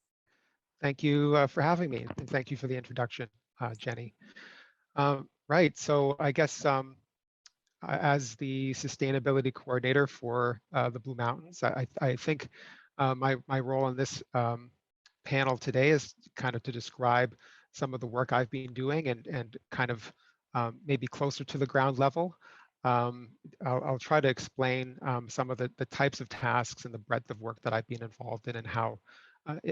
Thank you for having me, and thank you for the introduction, Jenny. Right, so I guess as the sustainability coordinator for the Blue Mountains, I think my role in this panel today is kind of to describe some of the work I've been doing and kind of maybe closer to the ground level. I'll try to explain some of the types of tasks and the breadth of work that I've been involved in, and how,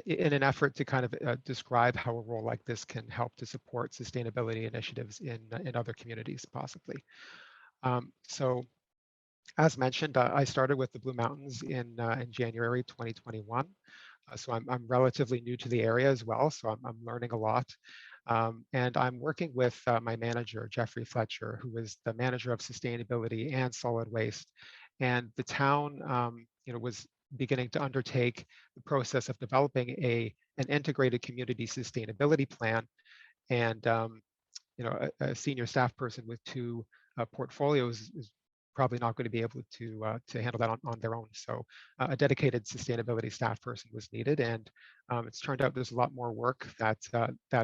in an effort to kind of describe how a role like this can help to support sustainability initiatives in other communities, possibly. So, as mentioned, I started with the Blue Mountains in January 2021. So I'm relatively new to the area as well, so I'm learning a lot. And I'm working with my manager, Jeffrey Fletcher, who is the manager of sustainability and solid waste. And the town, was beginning to undertake the process of developing an integrated community sustainability plan. And a senior staff person with two portfolios is probably not going to be able to handle that on their own. So a dedicated sustainability staff person was needed, and it's turned out there's a lot more work that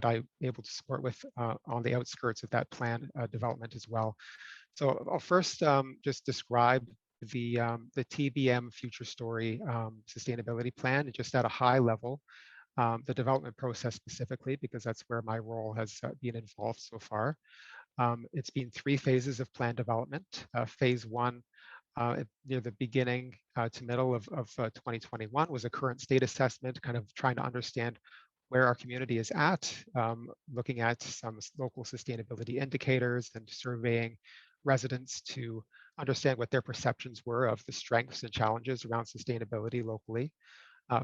I'm able to support with on the outskirts of that plan development as well. So I'll first just describe the TBM Future Story sustainability plan just at a high level, the development process specifically, because that's where my role has been involved so far. It's been 3 phases of plan development. Phase 1, near the beginning to middle of 2021, was a current state assessment, kind of trying to understand where our community is at, looking at some local sustainability indicators and surveying residents to understand what their perceptions were of the strengths and challenges around sustainability locally.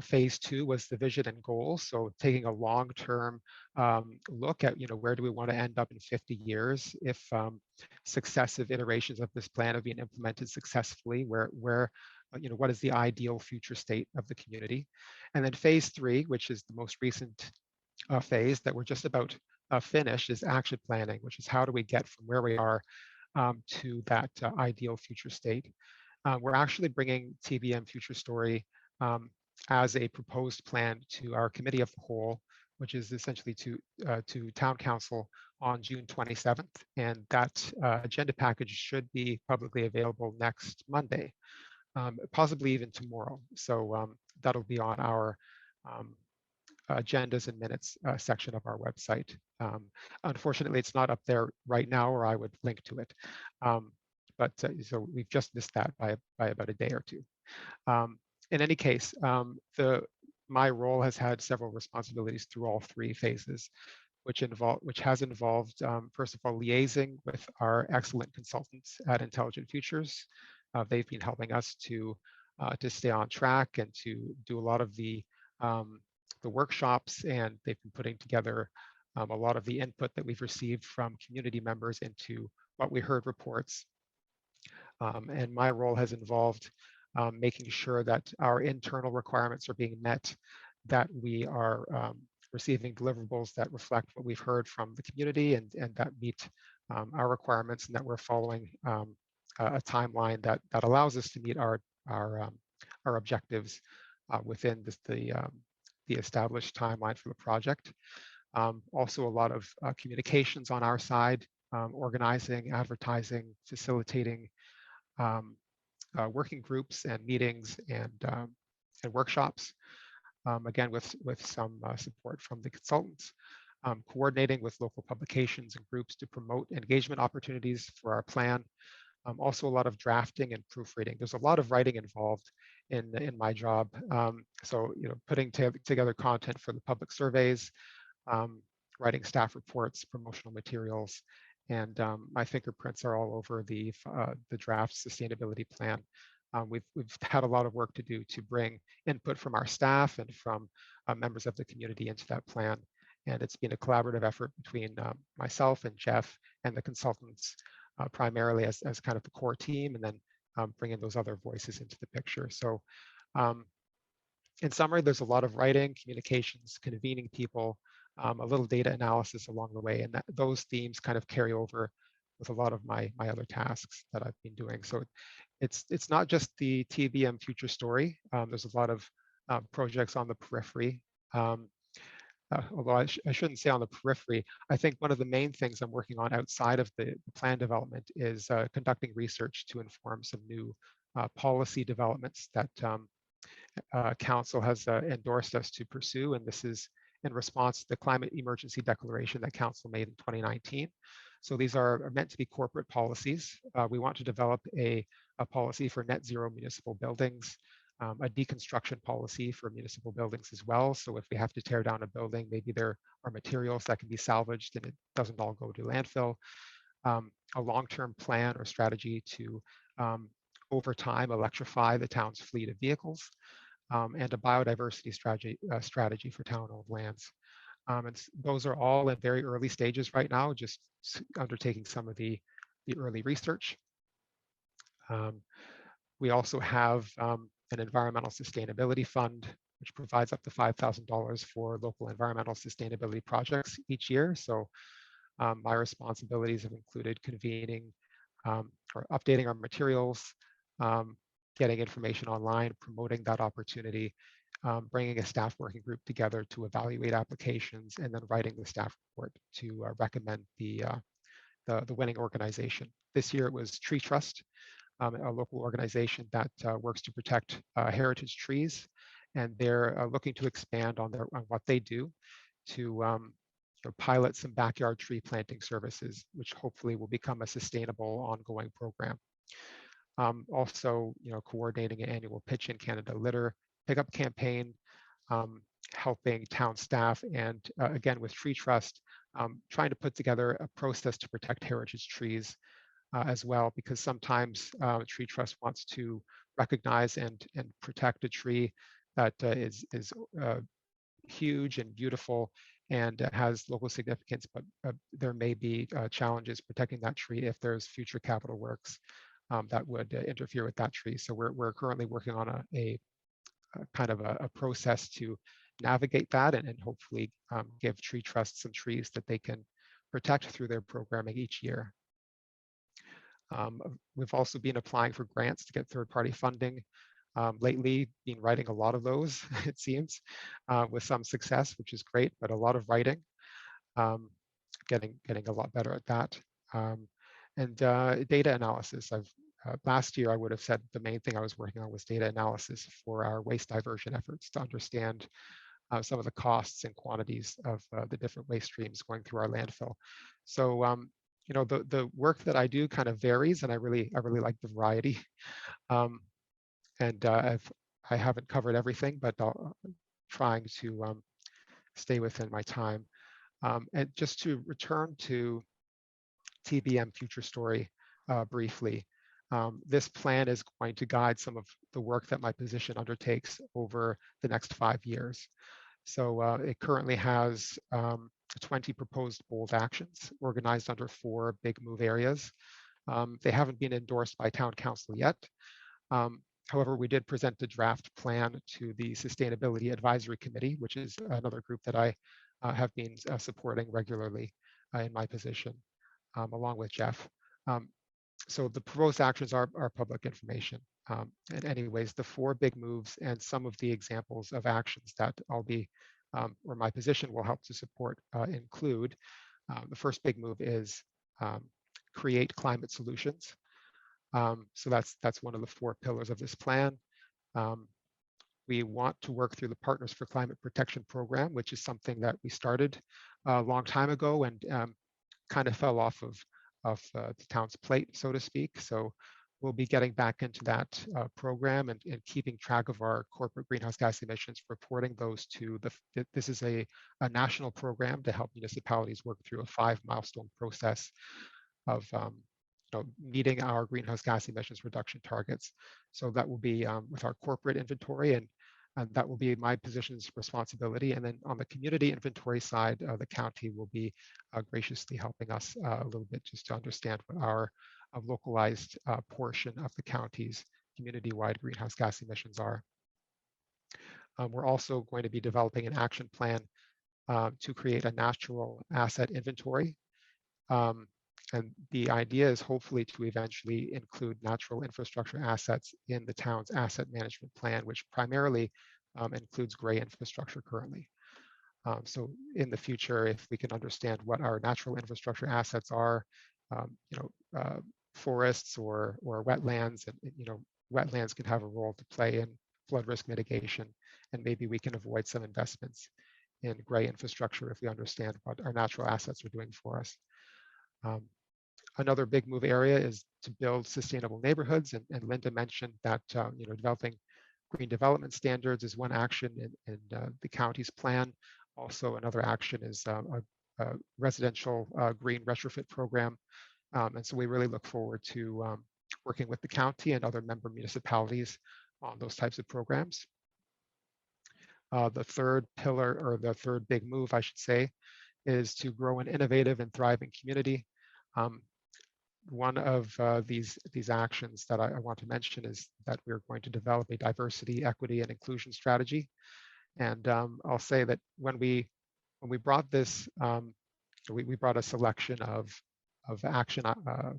Phase 2 was the vision and goals. So taking a long-term look at, where do we want to end up in 50 years if successive iterations of this plan have been implemented successfully, where what is the ideal future state of the community? And then phase 3, which is the most recent phase that we're just about finished, is action planning, which is how do we get from where we are to that ideal future state. We're actually bringing TBM Future Story as a proposed plan to our committee of the whole, which is essentially to town council on June 27th. And that agenda package should be publicly available next Monday, possibly even tomorrow. So that'll be on our agendas and minutes section of our website. Unfortunately, it's not up there right now, or I would link to it. So we've just missed that by about a day or two. In any case, my role has had several responsibilities through all three phases, which has involved, first of all, liaising with our excellent consultants at Intelligent Futures. They've been helping us to stay on track and to do a lot of the workshops, and they've been putting together a lot of the input that we've received from community members into what we heard reports. And my role has involved making sure that our internal requirements are being met, that we are receiving deliverables that reflect what we've heard from the community and that meet our requirements, and that we're following a timeline that allows us to meet our objectives within the established timeline for the project. Also a lot of communications on our side, organizing, advertising, facilitating working groups and meetings and workshops, again with some support from the consultants, coordinating with local publications and groups to promote engagement opportunities for our plan. Also a lot of drafting and proofreading. There's a lot of writing involved in my job. So putting together content for the public surveys, writing staff reports, promotional materials, and my fingerprints are all over the draft sustainability plan. We've had a lot of work to do to bring input from our staff and from members of the community into that plan. And it's been a collaborative effort between myself and Jeff and the consultants, primarily as kind of the core team, and then bringing those other voices into the picture. So in summary, there's a lot of writing, communications, convening people, a little data analysis along the way, and those themes kind of carry over with a lot of my other tasks that I've been doing. So it's not just the TBM future story. There's a lot of projects on the periphery. Although I shouldn't say on the periphery, I think one of the main things I'm working on outside of the plan development is conducting research to inform some new policy developments that Council has endorsed us to pursue, and this is in response to the climate emergency declaration that Council made in 2019. So these are meant to be corporate policies. We want to develop a policy for net zero municipal buildings, a deconstruction policy for municipal buildings as well. So if we have to tear down a building, maybe there are materials that can be salvaged and it doesn't all go to landfill. A long-term plan or strategy to, over time, electrify the town's fleet of vehicles, and a biodiversity strategy for town-owned lands. And those are all in very early stages right now, just undertaking some of the early research. We also have an environmental sustainability fund, which provides up to $5,000 for local environmental sustainability projects each year. So my responsibilities have included convening or updating our materials, getting information online, promoting that opportunity, bringing a staff working group together to evaluate applications, and then writing the staff report to recommend the winning organization. This year it was Tree Trust, a local organization that works to protect heritage trees, and they're looking to expand on what they do to pilot some backyard tree planting services, which hopefully will become a sustainable ongoing program. Also, coordinating an annual Pitch in Canada litter pickup campaign, helping town staff, and again with Tree Trust, trying to put together a process to protect heritage trees as well, because sometimes Tree Trust wants to recognize and protect a tree that is huge and beautiful and has local significance, but there may be challenges protecting that tree if there's future capital works that would interfere with that tree. So we're currently working on a kind of a process to navigate that and hopefully give Tree Trust some trees that they can protect through their programming each year. We've also been applying for grants to get third-party funding lately been writing a lot of those, it seems, with some success, which is great, but a lot of writing, getting a lot better at that. And data analysis. Last year, I would have said the main thing I was working on was data analysis for our waste diversion efforts to understand some of the costs and quantities of the different waste streams going through our landfill. So, you know, the work that I do kind of varies, and I really like the variety. And I haven't covered everything, but I'm trying to stay within my time. And just to return to TBM Future Story briefly, this plan is going to guide some of the work that my position undertakes over the next 5 years. So it currently has 20 proposed bold actions organized under 4 big move areas. They haven't been endorsed by town council yet. However, we did present the draft plan to the Sustainability Advisory Committee, which is another group that I have been supporting regularly in my position, along with Jeff. So the proposed actions are public information. And anyways, the 4 big moves and some of the examples of actions that I'll be, or my position will help to support include, the first big move is create climate solutions. So that's one of the 4 pillars of this plan. We want to work through the Partners for Climate Protection program, which is something that we started a long time ago and kind of fell off of the town's plate, so to speak. So we'll be getting back into that program and keeping track of our corporate greenhouse gas emissions, reporting those to this is a national program to help municipalities work through a 5 milestone process of meeting our greenhouse gas emissions reduction targets. So that will be with our corporate inventory, and that will be my position's responsibility. And then on the community inventory side, the county will be graciously helping us a little bit just to understand what our localized portion of the county's community-wide greenhouse gas emissions are. We're also going to be developing an action plan to create a natural asset inventory. And the idea is hopefully to eventually include natural infrastructure assets in the town's asset management plan, which primarily includes gray infrastructure currently. So in the future, if we can understand what our natural infrastructure assets are, forests or wetlands, and wetlands can have a role to play in flood risk mitigation, and maybe we can avoid some investments in gray infrastructure if we understand what our natural assets are doing for us. Another big move area is to build sustainable neighborhoods, and Linda mentioned that developing green development standards is one action in the county's plan. Also, another action is a residential green retrofit program, and so we really look forward to working with the county and other member municipalities on those types of programs. The third pillar, or the third big move, I should say, is to grow an innovative and thriving community. One of these actions that I want to mention is that we're going to develop a diversity, equity, and inclusion strategy. And I'll say that when we brought this, we brought a selection of action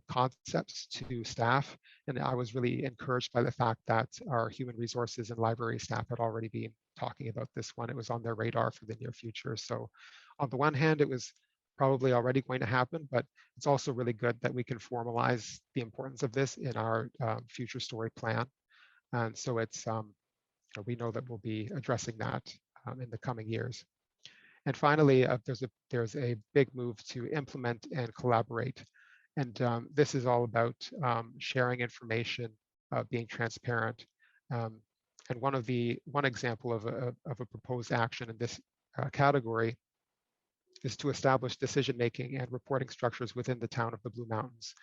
concepts to staff, and I was really encouraged by the fact that our human resources and library staff had already been talking about this one. It was on their radar for the near future. So on the one hand, it was probably already going to happen, but it's also really good that we can formalize the importance of this in our future story plan. And so it's, we know that we'll be addressing that in the coming years. And finally, there's a big move to implement and collaborate. And this is all about sharing information, being transparent. And one example of a proposed action in this category is to establish decision-making and reporting structures within the town of the Blue Mountains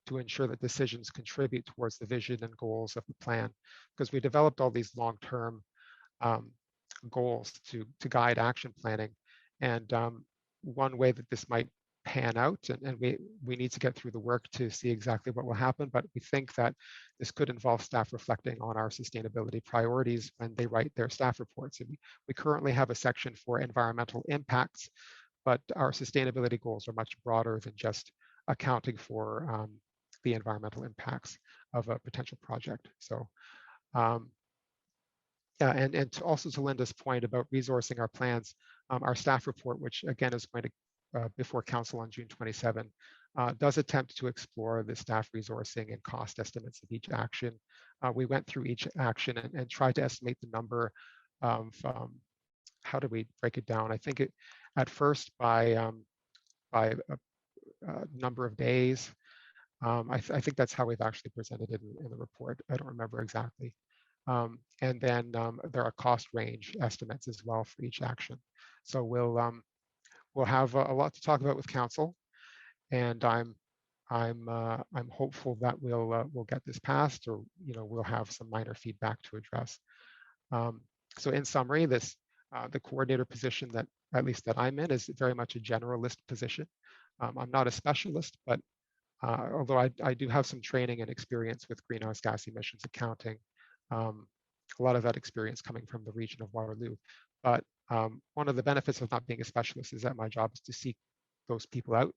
to ensure that decisions contribute towards the vision and goals of the plan. Because we developed all these long-term goals to guide action planning. And one way that this might pan out, and we need to get through the work to see exactly what will happen, but we think that this could involve staff reflecting on our sustainability priorities when they write their staff reports. And we currently have a section for environmental impacts, but our sustainability goals are much broader than just accounting for the environmental impacts of a potential project. So and also to Linda's point about resourcing our plans, our staff report, which again is going to before council on June 27, does attempt to explore the staff resourcing and cost estimates of each action. We went through each action and tried to estimate the number of, how do we break it down? I think it at first by a number of days. I think that's how we've actually presented it in the report. I don't remember exactly. And then there are cost range estimates as well for each action. So we'll have a lot to talk about with council, and I'm hopeful that we'll get this passed, or we'll have some minor feedback to address. So in summary, this the coordinator position that at least that I'm in is very much a generalist position. I'm not a specialist, but although I do have some training and experience with greenhouse gas emissions accounting, a lot of that experience coming from the region of Waterloo. But one of the benefits of not being a specialist is that my job is to seek those people out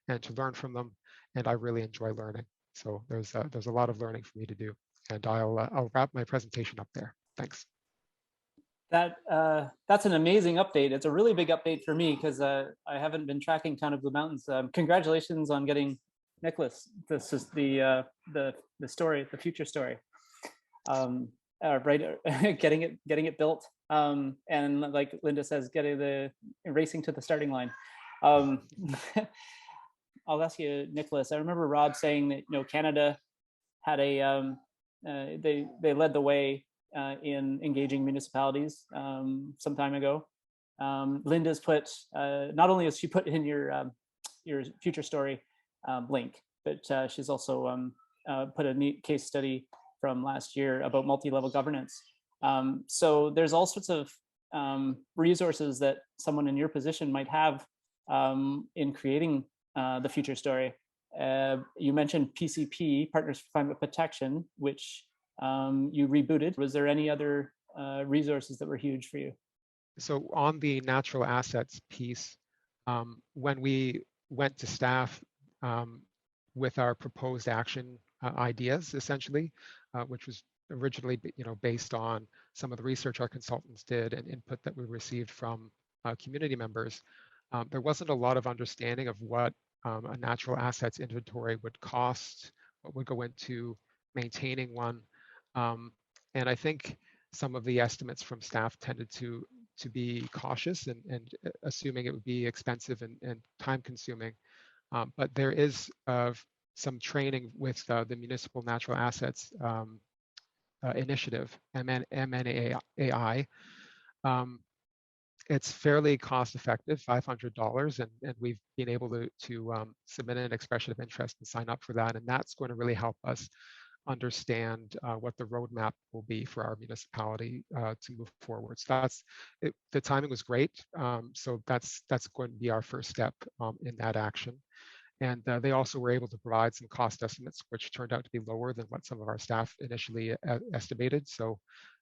and to learn from them, and I really enjoy learning. So there's a lot of learning for me to do, and I'll wrap my presentation up there. Thanks. That's an amazing update. It's a really big update for me because I haven't been tracking Town of Blue Mountains. Congratulations on getting Nicholas. This is the story, the future story. Right, getting it built, and like Linda says, racing to the starting line. I'll ask you, Nicholas. I remember Rob saying that Canada had they led the way in engaging municipalities some time ago. Linda's put not only has she put in your future story link, but she's also put a neat case study from last year about multi-level governance. So there's all sorts of resources that someone in your position might have in creating the future story. You mentioned PCP, Partners for Climate Protection, which you rebooted. Was there any other resources that were huge for you? So on the natural assets piece, when we went to staff with our proposed action ideas, essentially, which was originally based on some of the research our consultants did and input that we received from community members, there wasn't a lot of understanding of what a natural assets inventory would cost, what would go into maintaining one. And I think some of the estimates from staff tended to be cautious and assuming it would be expensive and time consuming. But there is some training with the Municipal Natural Assets Initiative, MNAI. It's fairly cost effective, $500, and we've been able to submit an expression of interest and sign up for that, and that's going to really help us understand what the roadmap will be for our municipality to move forward. So the timing was great. So that's going to be our first step in that action. And they also were able to provide some cost estimates, which turned out to be lower than what some of our staff initially estimated. So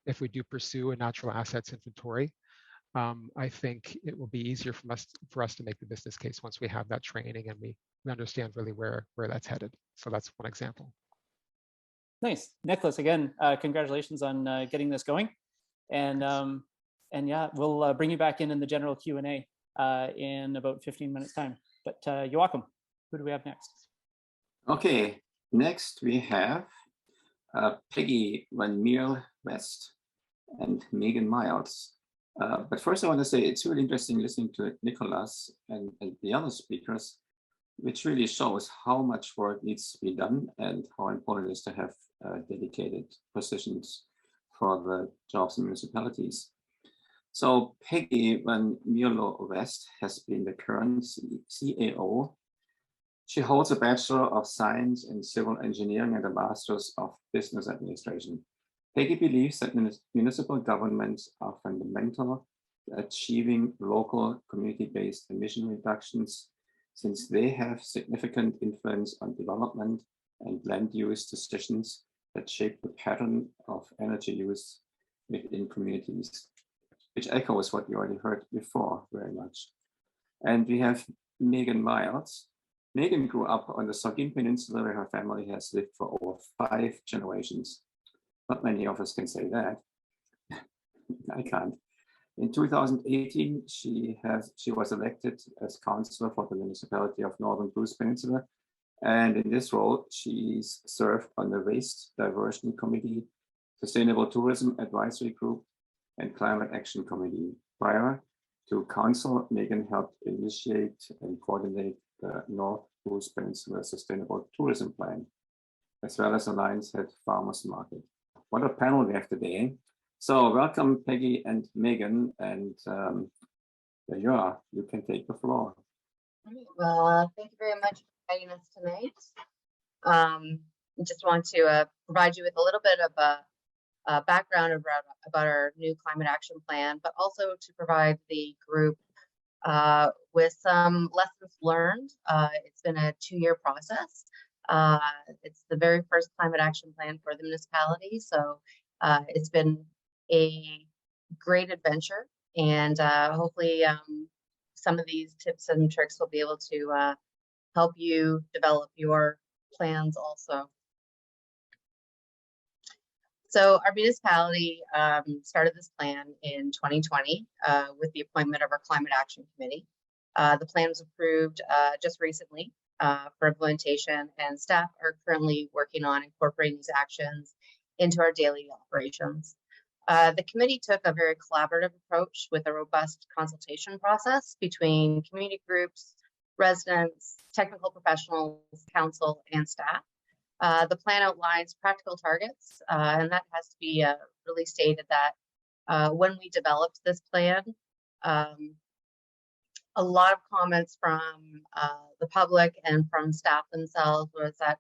if we do pursue a natural assets inventory, I think it will be easier for us to make the business case once we have that training and we understand really where that's headed. So that's one example. Nice. Nicholas, again, congratulations on getting this going. And yeah, we'll bring you back in the general Q&A in about 15 minutes time. But you're welcome. Who do we have next? Okay, next we have Peggy van Meirlo-West and Megan Myles. But first I want to say it's really interesting listening to Nicholas and the other speakers, which really shows how much work needs to be done and how important it is to have dedicated positions for the jobs in municipalities. So Peggy van Meirlo-West has been the current CAO. She holds a Bachelor of Science in Civil Engineering and a Master's of Business Administration. Peggy believes that municipal governments are fundamental to achieving local community-based emission reductions, since they have significant influence on development and land use decisions that shape the pattern of energy use within communities, which echoes what you already heard before very much. And we have Megan Myles. Megan grew up on the Saugeen Peninsula, where her family has lived for over 5 generations. Not many of us can say that. I can't. In 2018, she was elected as councillor for the municipality of Northern Bruce Peninsula. And in this role, she's served on the Waste Diversion Committee, Sustainable Tourism Advisory Group, and Climate Action Committee. Prior to council, Megan helped initiate and coordinate the North Bruce Peninsula Sustainable Tourism Plan, as well as Alliance Head Farmers Market. What a panel we have today. So welcome, Peggy and Megan, and there you are. You can take the floor. Well, thank you very much for inviting us tonight. I just want to provide you with a little bit of a background about our new climate action plan, but also to provide the group with some lessons learned. It's been a 2-year process. It's the very first climate action plan for the municipality, so it's been a great adventure, and hopefully some of these tips and tricks will be able to help you develop your plans also. So our municipality started this plan in 2020 with the appointment of our Climate Action Committee. The plan was approved just recently for implementation, and staff are currently working on incorporating these actions into our daily operations. The committee took a very collaborative approach with a robust consultation process between community groups, residents, technical professionals, council, and staff. The plan outlines practical targets, and that has to be really stated that when we developed this plan, a lot of comments from the public and from staff themselves was that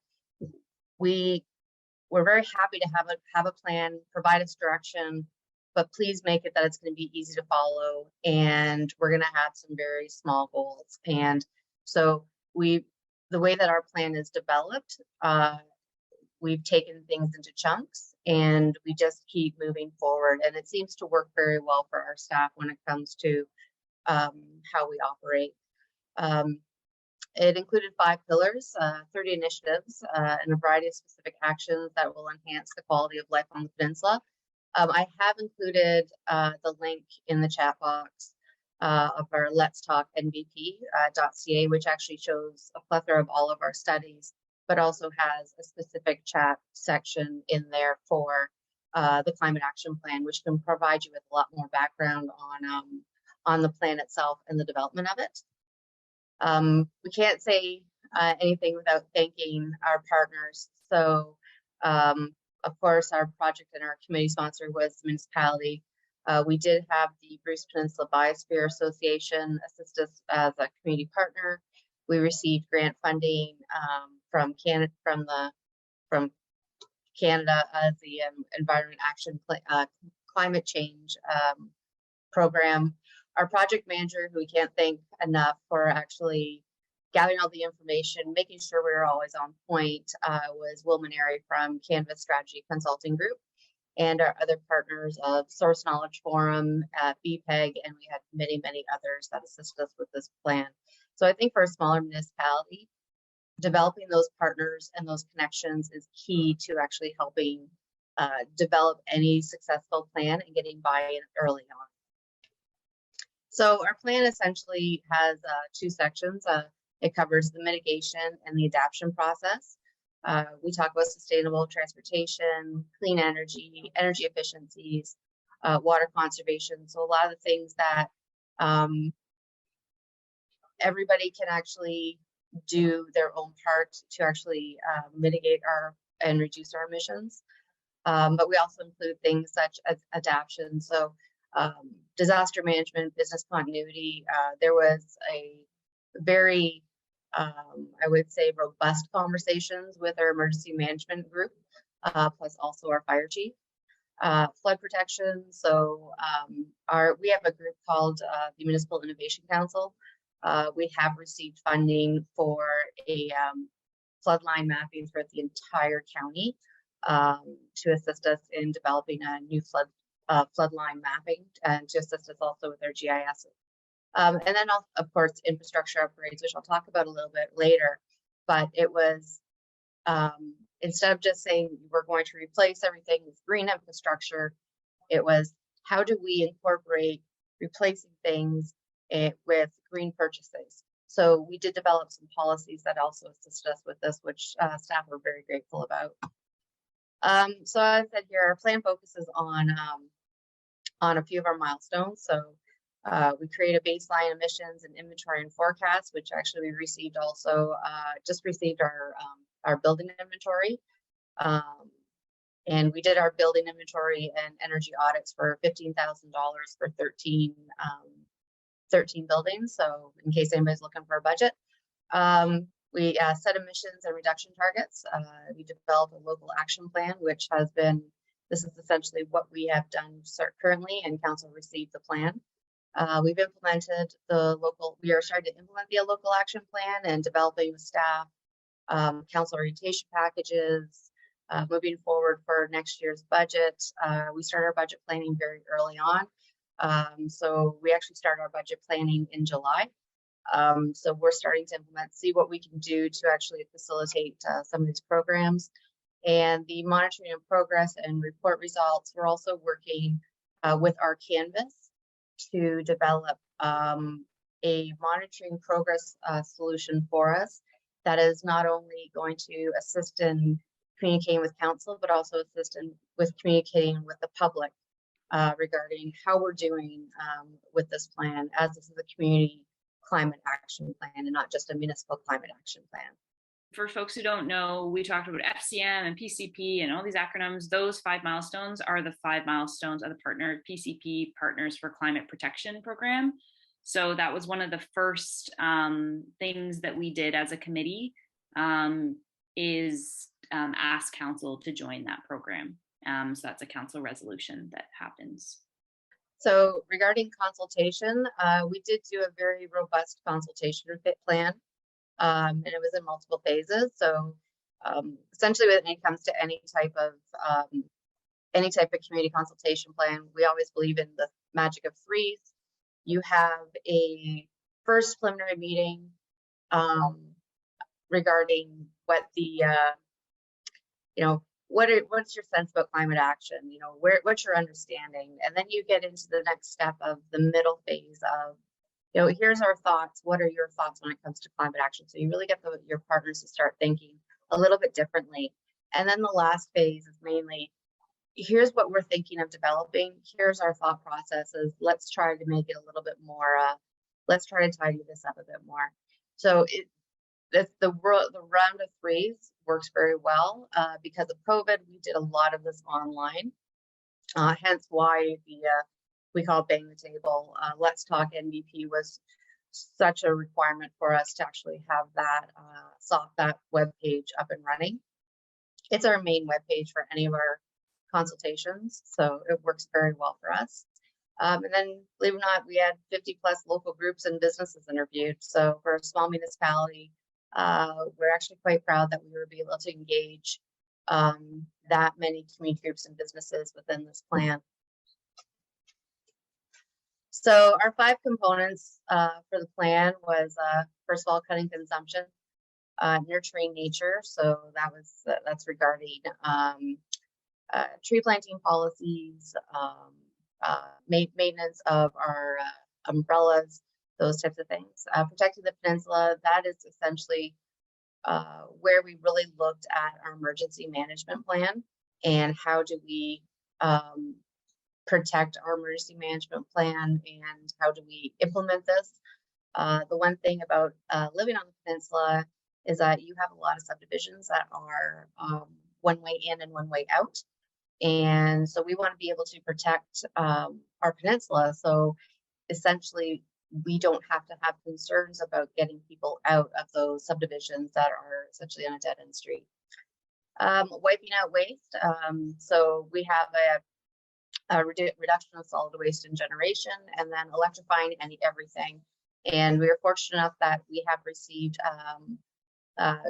we're very happy to have a plan, provide us direction, but please make it that it's going to be easy to follow, and we're going to have some very small goals. And so the way that our plan is developed, we've taken things into chunks, and we just keep moving forward. And it seems to work very well for our staff when it comes to how we operate. It included 5 pillars, 30 initiatives, and a variety of specific actions that will enhance the quality of life on the peninsula. I have included the link in the chat box of our Let's Talk NVP.ca, which actually shows a plethora of all of our studies, but also has a specific chat section in there for the Climate Action Plan, which can provide you with a lot more background on the plan itself and the development of it. We can't say anything without thanking our partners. So, of course, our project and our committee sponsor was the municipality. We did have the Bruce Peninsula Biosphere Association assist us as a community partner. We received grant funding from Canada as the Environment Action Climate Change program. Our project manager, who we can't thank enough for actually gathering all the information, making sure we were always on point, was Will Maneri from Canvas Strategy Consulting Group, and our other partners of Source Knowledge Forum, BPEG, and we had many, many others that assisted us with this plan. So I think for a smaller municipality, developing those partners and those connections is key to actually helping develop any successful plan and getting buy-in early on. So our plan essentially has 2 sections. It covers the mitigation and the adaptation process. We talk about sustainable transportation, clean energy, energy efficiencies, water conservation. So a lot of the things that everybody can actually do their own part to actually mitigate and reduce our emissions. But we also include things such as adaptation. So disaster management, business continuity. There was a very, I would say, robust conversations with our emergency management group, plus also our fire chief. Flood protection. So we have a group called the Municipal Innovation Council. We have received funding for a floodline mapping throughout the entire county to assist us in developing a new floodline mapping, and to assist us also with our GIS. And then, of course, infrastructure upgrades, which I'll talk about a little bit later. But it was, instead of just saying we're going to replace everything with green infrastructure, it was how do we incorporate replacing things with green purchases? So we did develop some policies that also assisted us with this, which staff are very grateful about. So as I said here, our plan focuses on a few of our milestones. So we create a baseline emissions and inventory and forecast, which actually we received also, just received our building inventory. And we did our building inventory and energy audits for $15,000 for 13 buildings. So in case anybody's looking for a budget, we set emissions and reduction targets. We developed a local action plan, which has been, this is essentially what we have done currently, and council received the plan. We've implemented we are starting to implement the local action plan and developing with staff council orientation packages. Moving forward for next year's budget, we start our budget planning very early on. So we actually start our budget planning in July. So we're starting to implement, see what we can do to actually facilitate some of these programs. And the monitoring of progress and report results, we're also working with our Canvas to develop a monitoring progress solution for us that is not only going to assist in communicating with council, but also assist in with communicating with the public regarding how we're doing with this plan, as this is a community climate action plan and not just a municipal climate action plan. For folks who don't know, we talked about FCM and PCP and all things acronyms. Those 5 milestones are the 5 milestones of the partner PCP Partners for Climate Protection program. So that was one of the first things that we did as a committee, is ask council to join that program. So that's a council resolution that happens. So regarding consultation, we did do a very robust consultation plan, and it was in multiple phases. So essentially, when it comes to any type of community consultation plan, we always believe in the magic of 3s. You have a first preliminary meeting regarding what the what's your sense about climate action? What's your understanding? And then you get into the next step of the middle phase of, here's our thoughts. What are your thoughts when it comes to climate action? So you really get your partners to start thinking a little bit differently. And then the last phase is mainly, here's what we're thinking of developing. Here's our thought processes. Let's try to make it a little bit more, let's try to tidy this up a bit more. So the round of 3s works very well. Because of COVID, we did a lot of this online. Hence why we call it Bang the Table. Let's Talk NDP was such a requirement for us to actually have that web page up and running. It's our main web page for any of our consultations, so it works very well for us. And then, believe it or not, we had 50+ local groups and businesses interviewed. So for a small municipality, we're actually quite proud that we were able to engage that many community groups and businesses within this plan. So our 5 components for the plan was, first of all, cutting consumption, nurturing nature. So that's regarding tree planting policies, maintenance of our umbrellas, those types of things. Protecting the peninsula, that is essentially where we really looked at our emergency management plan and how do we protect our emergency management plan and how do we implement this. The one thing about living on the peninsula is that you have a lot of subdivisions that are one way in and one way out. And so we want to be able to protect our peninsula. So essentially, we don't have to have concerns about getting people out of those subdivisions that are essentially on a dead-end street. Wiping out waste. So we have a reduction of solid waste and generation, and then electrifying everything. And we are fortunate enough that we have received,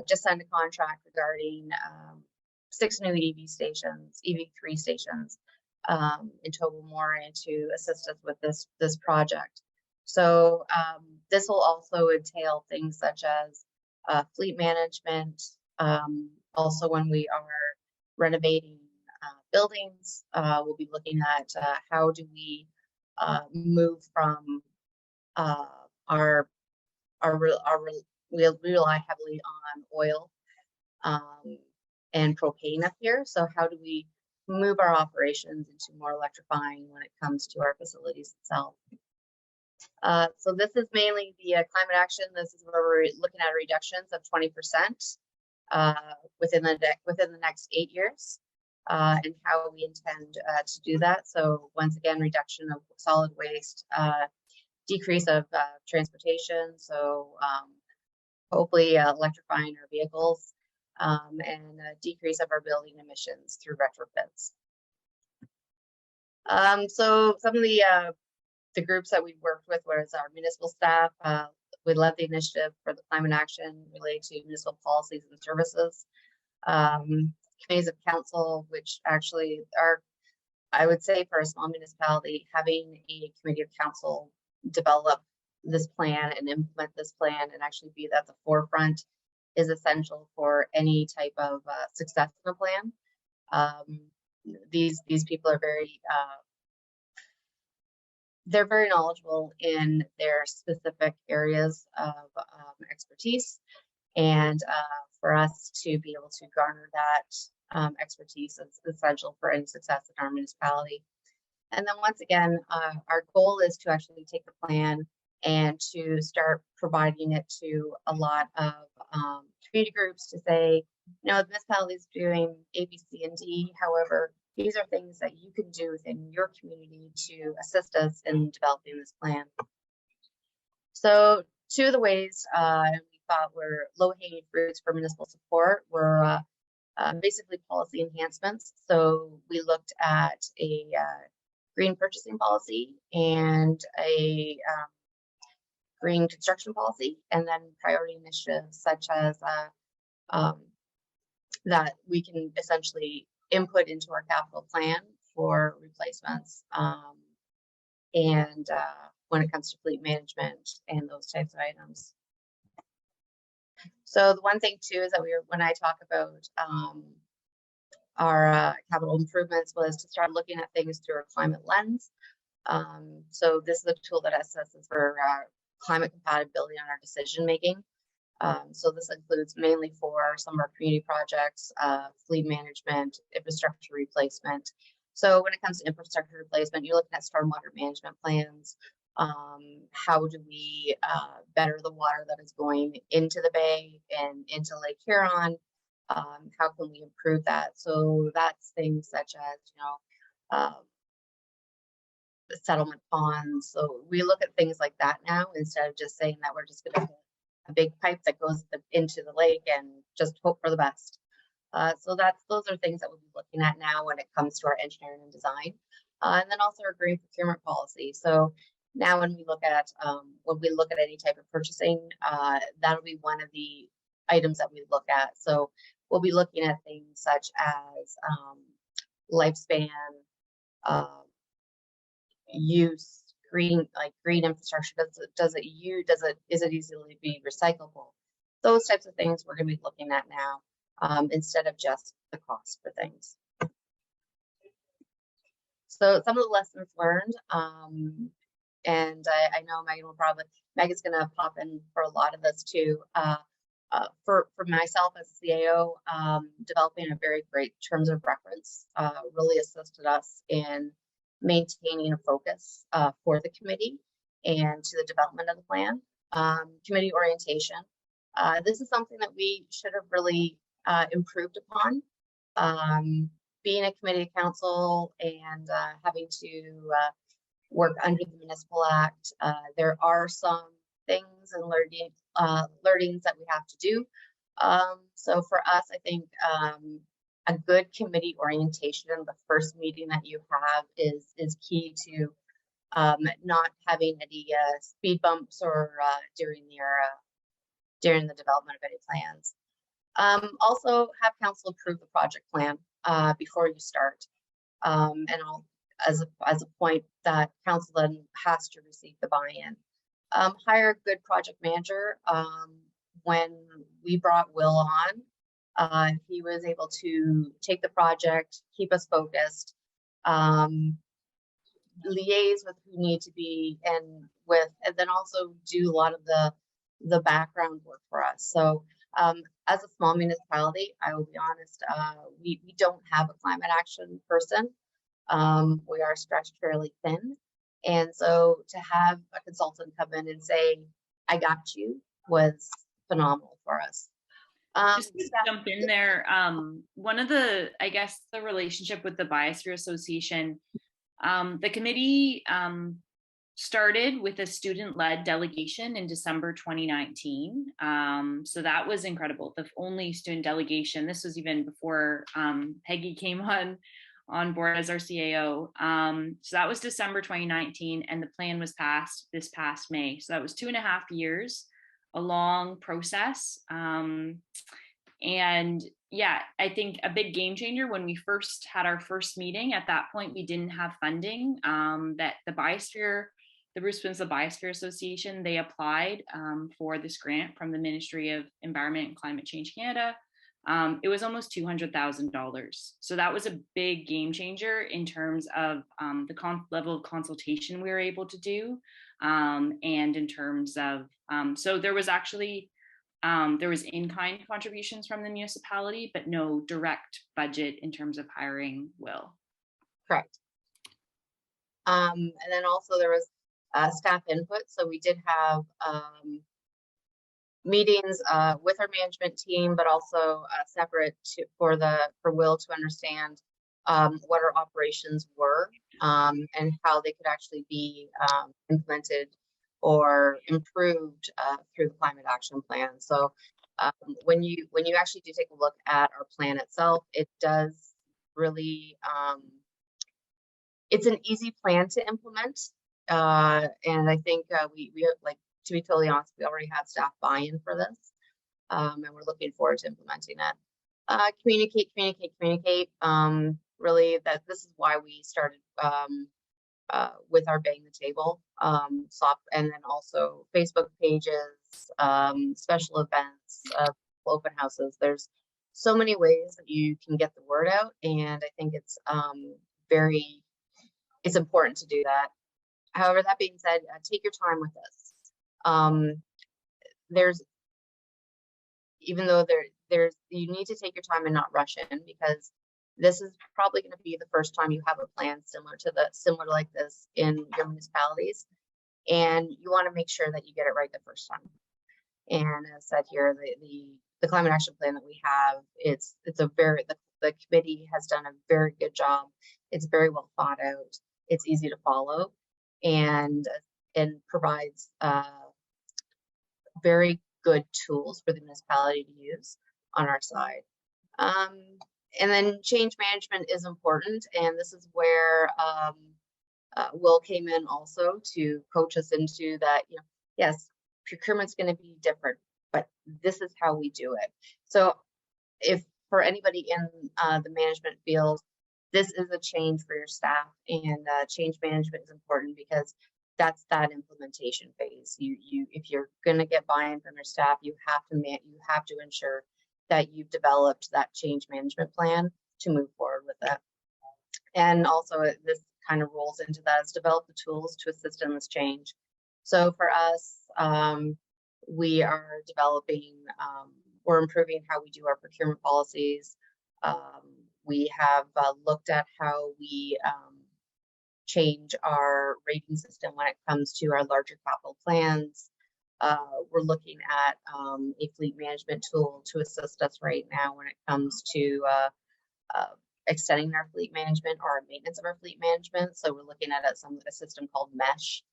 just signed a contract regarding 6 new EV stations, EV3 stations, in total more, and to assist us with this project. So this will also entail things such as fleet management. Also, when we are renovating buildings. We'll be looking at how do we move from we rely heavily on oil and propane up here. So how do we move our operations into more electrifying when it comes to our facilities itself? So this is mainly the climate action. This is where we're looking at reductions of 20% within the next 8 years, and how we intend to do that. So once again, reduction of solid waste, decrease of transportation. So hopefully electrifying our vehicles, and a decrease of our building emissions through retrofits. So some of the groups that we've worked with was our municipal staff. We led the initiative for the climate action related to municipal policies and services. Committees of council, which actually are, I would say, for a small municipality, having a committee of council develop this plan and implement this plan and actually be at the forefront is essential for any type of success in a plan. These people are they're very knowledgeable in their specific areas of expertise, and for us to be able to garner that expertise is essential for any success in our municipality. And then once again, our goal is to actually take the plan and to start providing it to a lot of community groups to say, you know, the municipality is doing A, B, C, and D. However, these are things that you can do within your community to assist us in developing this plan. So two of the ways we thought were low-hanging fruits for municipal support were basically policy enhancements. So we looked at a green purchasing policy and a green construction policy, and then priority initiatives such as that we can essentially input into our capital plan for replacements, and when it comes to fleet management and those types of items. So the one thing too is that when I talk about our capital improvements, was to start looking at things through a climate lens. So this is a tool that assesses for climate compatibility on our decision making. So this includes mainly for some of our community projects, fleet management, infrastructure replacement. So when it comes to infrastructure replacement, you're looking at stormwater management plans. How do we better the water that is going into the bay and into Lake Huron? How can we improve that? So that's things such as, you know, the settlement ponds. So we look at things like that now, instead of just saying that we're just going to put a big pipe that goes into the lake and just hope for the best. So those are things that we'll be looking at now when it comes to our engineering and design, and then also our green procurement policy. So now when we look at any type of purchasing, that'll be one of the items that we look at. So we'll be looking at things such as lifespan, use, green infrastructure. Is it easily be recyclable? Those types of things we're going to be looking at now, instead of just the cost for things. So some of the lessons learned, and I know Megan's going to pop in for a lot of this too. For myself as CAO, developing a very great terms of reference really assisted us in maintaining a focus for the committee and to the development of the plan. Committee orientation. This is something that we should have really improved upon. Being a committee of council and having to work under the Municipal Act, there are some things and learnings that we have to do. So for us, I think a good committee orientation in the first meeting that you have is key to not having any speed bumps or during the development of any plans. Also have council approve the project plan before you start, and as a point that council then has to receive the buy-in. Hire a good project manager. When we brought Will on, He was able to take the project, keep us focused, liaise with who need to be, and then also do a lot of the background work for us. So as a small municipality, I will be honest, we don't have a climate action person. We are stretched fairly thin. And so to have a consultant come in and say, I got you, was phenomenal for us. Just to jump in there, one of the, I guess, the relationship with the Biosphere Association, the committee started with a student-led delegation in December 2019. So that was incredible. The only student delegation. This was even before Peggy came on board as our CAO. So that was December 2019, and the plan was passed this past May. So that was 2.5 years, a long process. And yeah, I think a big game changer when we first had our first meeting. At that point, we didn't have funding. That the Biosphere, the Bruce Peninsula Biosphere Association, they applied for this grant from the Ministry of Environment and Climate Change Canada. It was almost $200,000. So that was a big game changer in terms of the level of consultation we were able to do. And in terms of, so there was actually, there was in-kind contributions from the municipality, but no direct budget in terms of hiring Will. Correct. And then also there was staff input. So we did have meetings with our management team, but also separate for Will to understand what our operations were and how they could actually be implemented or improved through the climate action plan. So when you actually do take a look at our plan itself, it does really, it's an easy plan to implement. And I think we like, to be totally honest, we already have staff buy-in for this, and we're looking forward to implementing it. Communicate. Really, that this is why we started with our Bang the Table soft, and then also Facebook pages, special events, open houses. There's so many ways that you can get the word out, and I think it's it's important to do that. However, that being said, take your time with this. Even though you need to take your time and not rush in, because this is probably going to be the first time you have a plan similar like this in your municipalities, and you want to make sure that you get it right the first time. And as said here, the climate action plan that we have, the committee has done a very good job. It's very well thought out. It's easy to follow, and provides very good tools for the municipality to use on our side. And then change management is important, and this is where Will came in also to coach us into that. Yes, procurement's going to be different, but this is how we do it. So if for anybody in the management field, this is a change for your staff, and change management is important because that's that implementation phase. If you're going to get buy-in from your staff, you have to ensure that you've developed that change management plan to move forward with it. And also, this kind of rolls into that, is develop the tools to assist in this change. So for us, we are developing, we're improving how we do our procurement policies. We have looked at how we change our rating system when it comes to our larger capital plans. We're looking at a fleet management tool to assist us right now when it comes to extending our fleet management or maintenance of our fleet management. So we're looking at a system called Mesh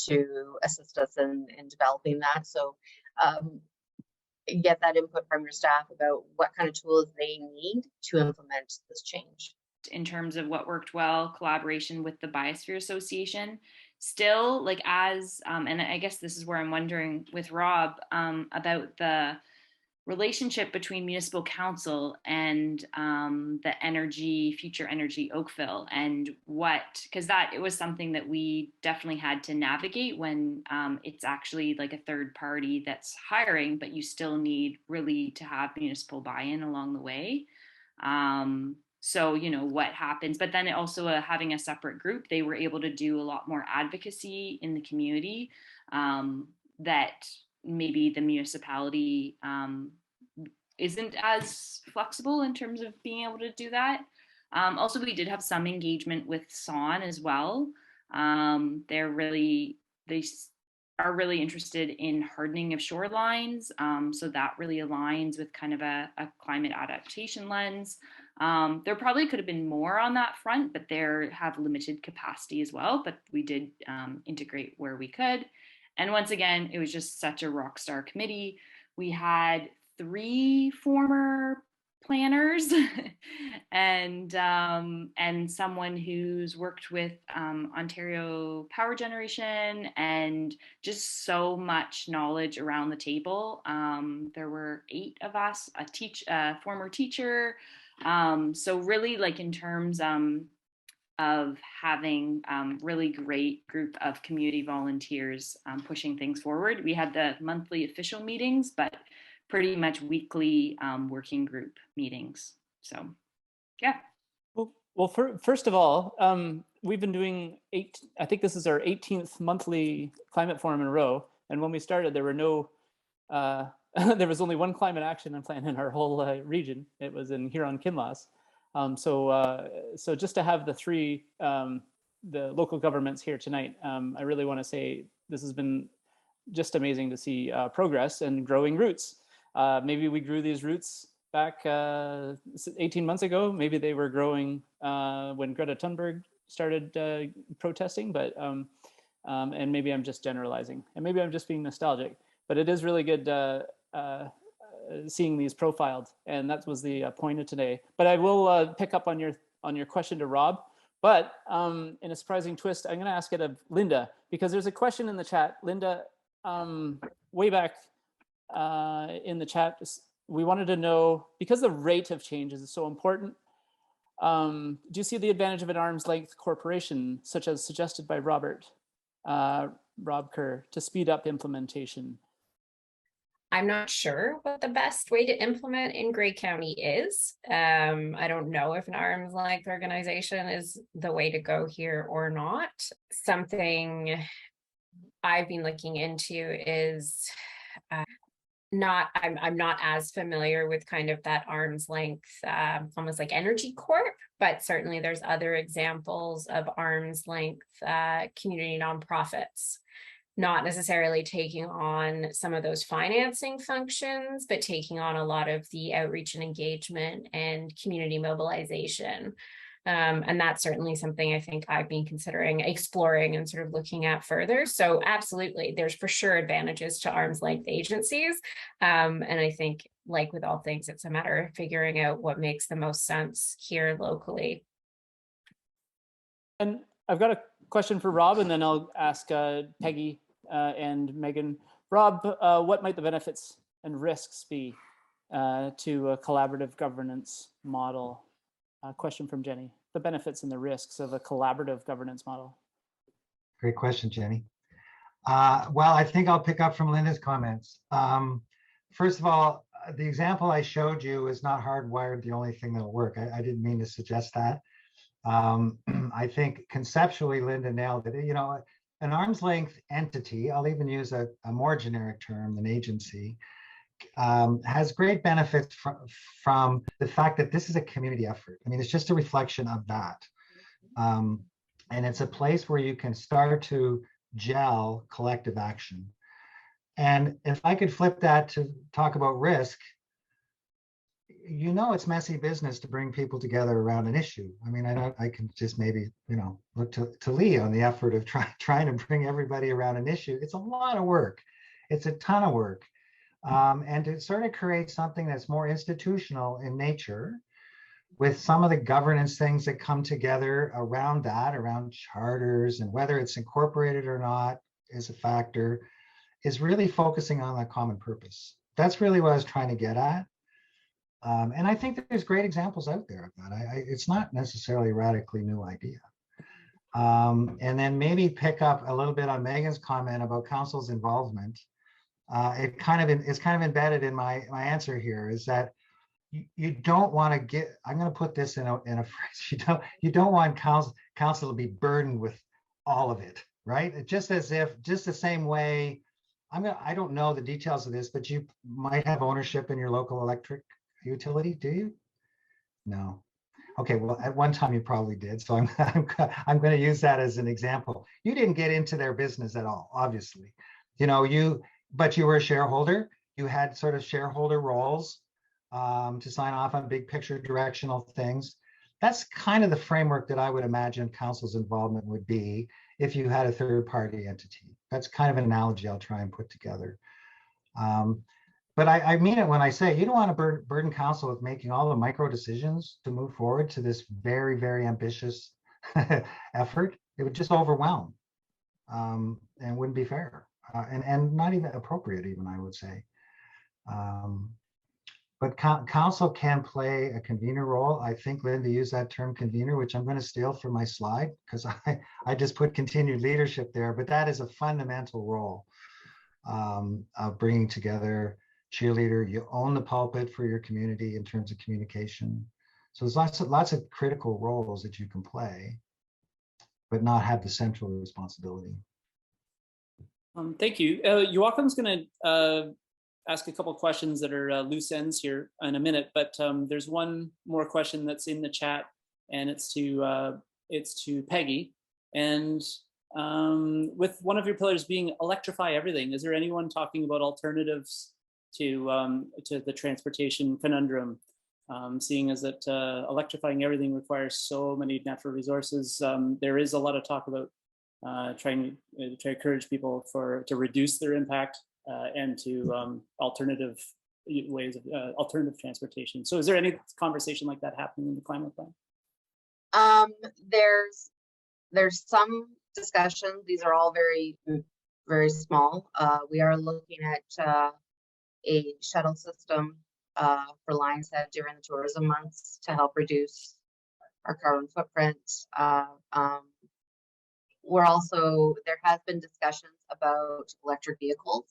to assist us in developing that. So get that input from your staff about what kind of tools they need to implement this change. In terms of what worked well, collaboration with the Biosphere Association, still like as, and I guess this is where I'm wondering with Rob about the relationship between municipal council and the future energy Oakville, and because it was something that we definitely had to navigate when it's actually like a third party that's hiring, but you still need really to have municipal buy-in along the way. So, what happens, but then also having a separate group, they were able to do a lot more advocacy in the community that maybe the municipality isn't as flexible in terms of being able to do that. Also, we did have some engagement with SON as well. They are really interested in hardening of shorelines. So that really aligns with kind of a climate adaptation lens. There probably could have been more on that front, but they have limited capacity as well. But we did integrate where we could. And once again, it was just such a rock star committee. We had 3 former planners and someone who's worked with Ontario Power Generation, and just so much knowledge around the table. There were 8 of us, a former teacher. So really, like, in terms of having really great group of community volunteers pushing things forward. We had the monthly official meetings, but pretty much weekly working group meetings. So, yeah. Well, first of all, we've been doing I think this is our 18th monthly climate forum in a row. And when we started, there were there was only one climate action plan in our whole region. It was in Huron-Kinloss. So just to have the 3, the local governments here tonight, I really want to say this has been just amazing to see progress and growing roots. Maybe we grew these roots back 18 months ago. Maybe they were growing when Greta Thunberg started protesting, but and maybe I'm just generalizing, and maybe I'm just being nostalgic, but it is really good seeing these profiled, and that was the point of today. But I will pick up on your question to Rob, but in a surprising twist, I'm going to ask it of Linda, because there's a question in the chat. Linda, way back in the chat, we wanted to know, because the rate of change is so important, do you see the advantage of an arm's length corporation, such as suggested by Rob Kerr, to speed up implementation? I'm not sure what the best way to implement in Grey County is. I don't know if an arm's length organization is the way to go here or not. Something I've been looking into is I'm not as familiar with kind of that arm's length, almost like Energy Corp, but certainly there's other examples of arm's length community nonprofits, not necessarily taking on some of those financing functions, but taking on a lot of the outreach and engagement and community mobilization. And that's certainly something I think I've been considering exploring and sort of looking at further. So absolutely, there's for sure advantages to arm's length agencies. And I think, like with all things, it's a matter of figuring out what makes the most sense here locally. And I've got a question for Rob, and then I'll ask Peggy and Megan. Rob, what might the benefits and risks be to a collaborative governance model? Question from Jenny. The benefits and the risks of a collaborative governance model. Great question, Jenny. Well, I think I'll pick up from Linda's comments. First of all, the example I showed you is not hardwired the only thing that'll work. I didn't mean to suggest that. I think conceptually, Linda nailed it. You know, an arm's length entity, I'll even use a more generic term than agency, has great benefits from the fact that this is a community effort. I mean, it's just a reflection of that. And it's a place where you can start to gel collective action. And if I could flip that to talk about risk, you know, it's messy business to bring people together around an issue. I mean, I can just maybe, you know, look to Lee on the effort of trying to bring everybody around an issue. It's a lot of work. It's a ton of work. And to sort of create something that's more institutional in nature, with some of the governance things that come together around that, around charters, and whether it's incorporated or not is a factor, is really focusing on that common purpose. that's really what I was trying to get at. And I think that there's great examples out there of that. It's not necessarily a radically new idea. And then maybe pick up a little bit on Megan's comment about council's involvement. It's kind of embedded in my answer here, is that you don't want to get, I'm going to put this in a phrase, you don't want council to be burdened with all of it, right? Just the same way, I don't know the details of this, but you might have ownership in your local electric utility, do you? No. Okay, well, at one time you probably did, so I'm going to use that as an example. You didn't get into their business at all, obviously. But you were a shareholder. You had sort of shareholder roles to sign off on big picture directional things. That's kind of the framework that I would imagine council's involvement would be if you had a third party entity. That's kind of an analogy I'll try and put together. But I mean it when I say you don't want to burden council with making all the micro decisions to move forward to this very, very ambitious effort. It would just overwhelm and wouldn't be fair and not even appropriate, even, I would say. But council can play a convener role. I think Linda used that term convener, which I'm going to steal from my slide because I just put continued leadership there. But that is a fundamental role of bringing together cheerleader. You own the pulpit for your community in terms of communication. So there's lots of critical roles that you can play, but not have the central responsibility. Thank you. Joachim's going to ask a couple of questions that are loose ends here in a minute, but there's one more question that's in the chat, and it's to Peggy. And with one of your pillars being electrify everything, is there anyone talking about alternatives to the transportation conundrum? Seeing as that electrifying everything requires so many natural resources, there is a lot of talk about trying to encourage people to reduce their impact and to alternative ways of alternative transportation. So is there any conversation like that happening in the climate plan? There's some discussion. These are all very, very small. We are looking at a shuttle system for Lion's Head during the tourism months to help reduce our carbon footprint. There has been discussions about electric vehicles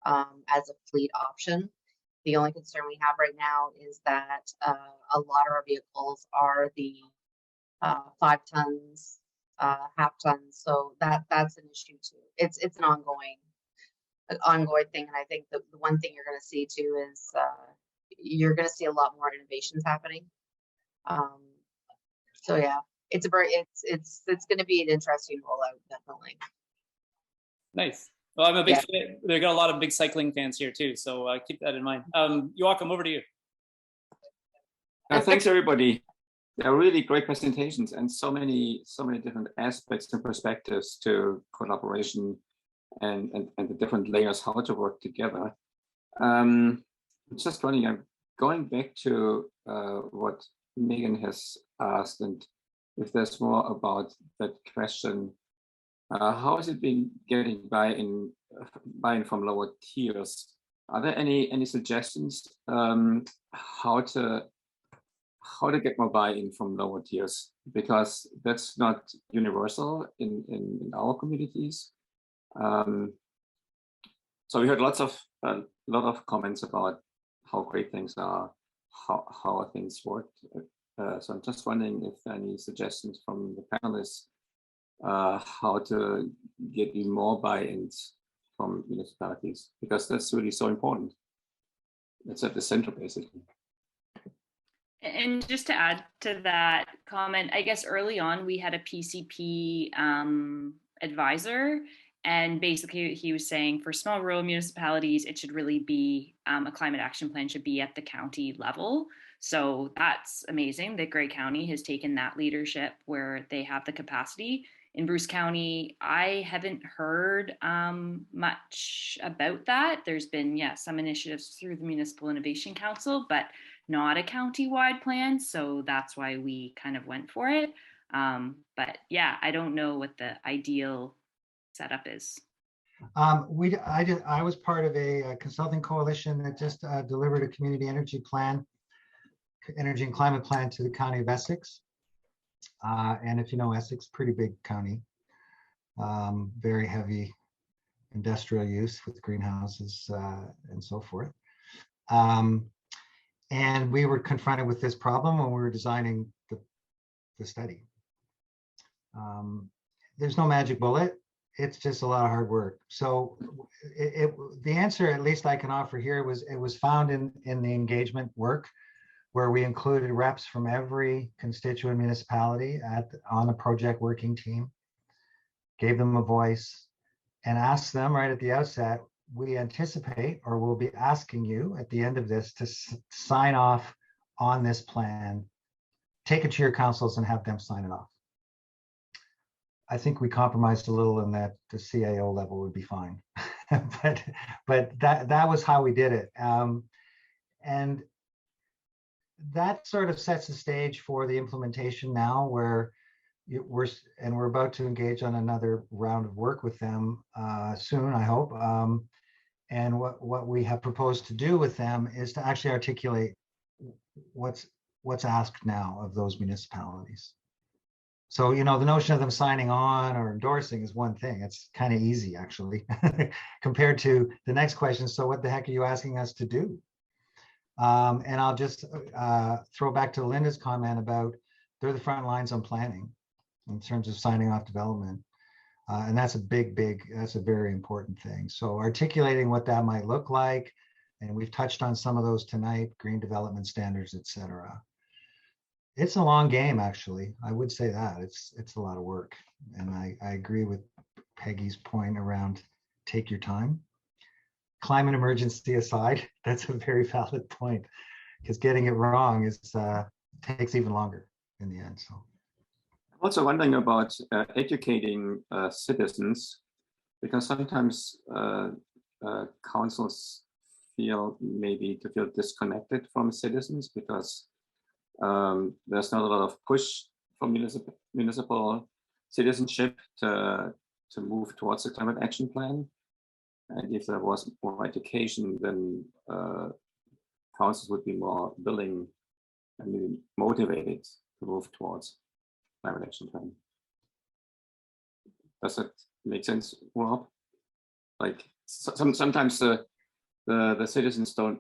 as a fleet option. The only concern we have right now is that a lot of our vehicles are the 5 tons, half tons. So that's an issue too. It's an ongoing thing. And I think the one thing you're going to see too is you're going to see a lot more innovations happening. So yeah, it's going to be an interesting rollout, definitely. Nice. Well, I'm a big fan. They've got a lot of big cycling fans here too, so keep that in mind. Joachim, over to you. Thanks everybody. They're really great presentations and so many different aspects and perspectives to collaboration and the different layers how to work together. Just running, I'm going back to what Megan has asked, and if there's more about that question, how has it been getting buy-in from lower tiers? Are there any suggestions how to get more buy-in from lower tiers? Because that's not universal in our communities. So we heard a lot of comments about how great things are, how things work. So I'm just wondering if there are any suggestions from the panelists how to get even more buy-ins from municipalities, because that's really so important. It's at the center, basically. And just to add to that comment, I guess early on we had a PCP advisor, and basically he was saying for small rural municipalities, it should really be a climate action plan should be at the county level. So that's amazing that Grey County has taken that leadership where they have the capacity. In Bruce County, I haven't heard much about that. There's been, some initiatives through the Municipal Innovation Council, but not a county-wide plan. So that's why we kind of went for it. But yeah, I don't know what the ideal setup is. I was part of a consulting coalition that just delivered a community energy plan, energy and climate plan to the county of Essex. And if you know Essex, pretty big county, very heavy industrial use with greenhouses and so forth. And we were confronted with this problem when we were designing the study. There's no magic bullet. It's just a lot of hard work. So the answer, at least I can offer here, it was found in the engagement work, where we included reps from every constituent municipality on a project working team, gave them a voice, and asked them right at the outset, we anticipate, or we'll be asking you at the end of this to sign off on this plan, take it to your councils and have them sign it off. I think we compromised a little in that the CAO level would be fine, but that was how we did it. And that sort of sets the stage for the implementation now, where we're about to engage on another round of work with them soon, I hope. And what we have proposed to do with them is to actually articulate what's asked now of those municipalities. So, you know, the notion of them signing on or endorsing is one thing. It's kind of easy, actually, compared to the next question. So what the heck are you asking us to do? And I'll just throw back to Linda's comment about they're the front lines on planning in terms of signing off development. And that's that's a very important thing. So articulating what that might look like, and we've touched on some of those tonight, green development standards, et cetera. It's a long game, actually. I would say that it's a lot of work. And I agree with Peggy's point around take your time. Climate emergency aside, that's a very valid point, because getting it wrong takes even longer in the end. So I'm also wondering about educating citizens, because sometimes councils feel disconnected from citizens because there's not a lot of push from municipal citizenship to move towards the climate action plan. And if there was more education, then councils would be more willing and motivated to move towards climate action plan. Does that make sense, Rob? Like sometimes the citizens are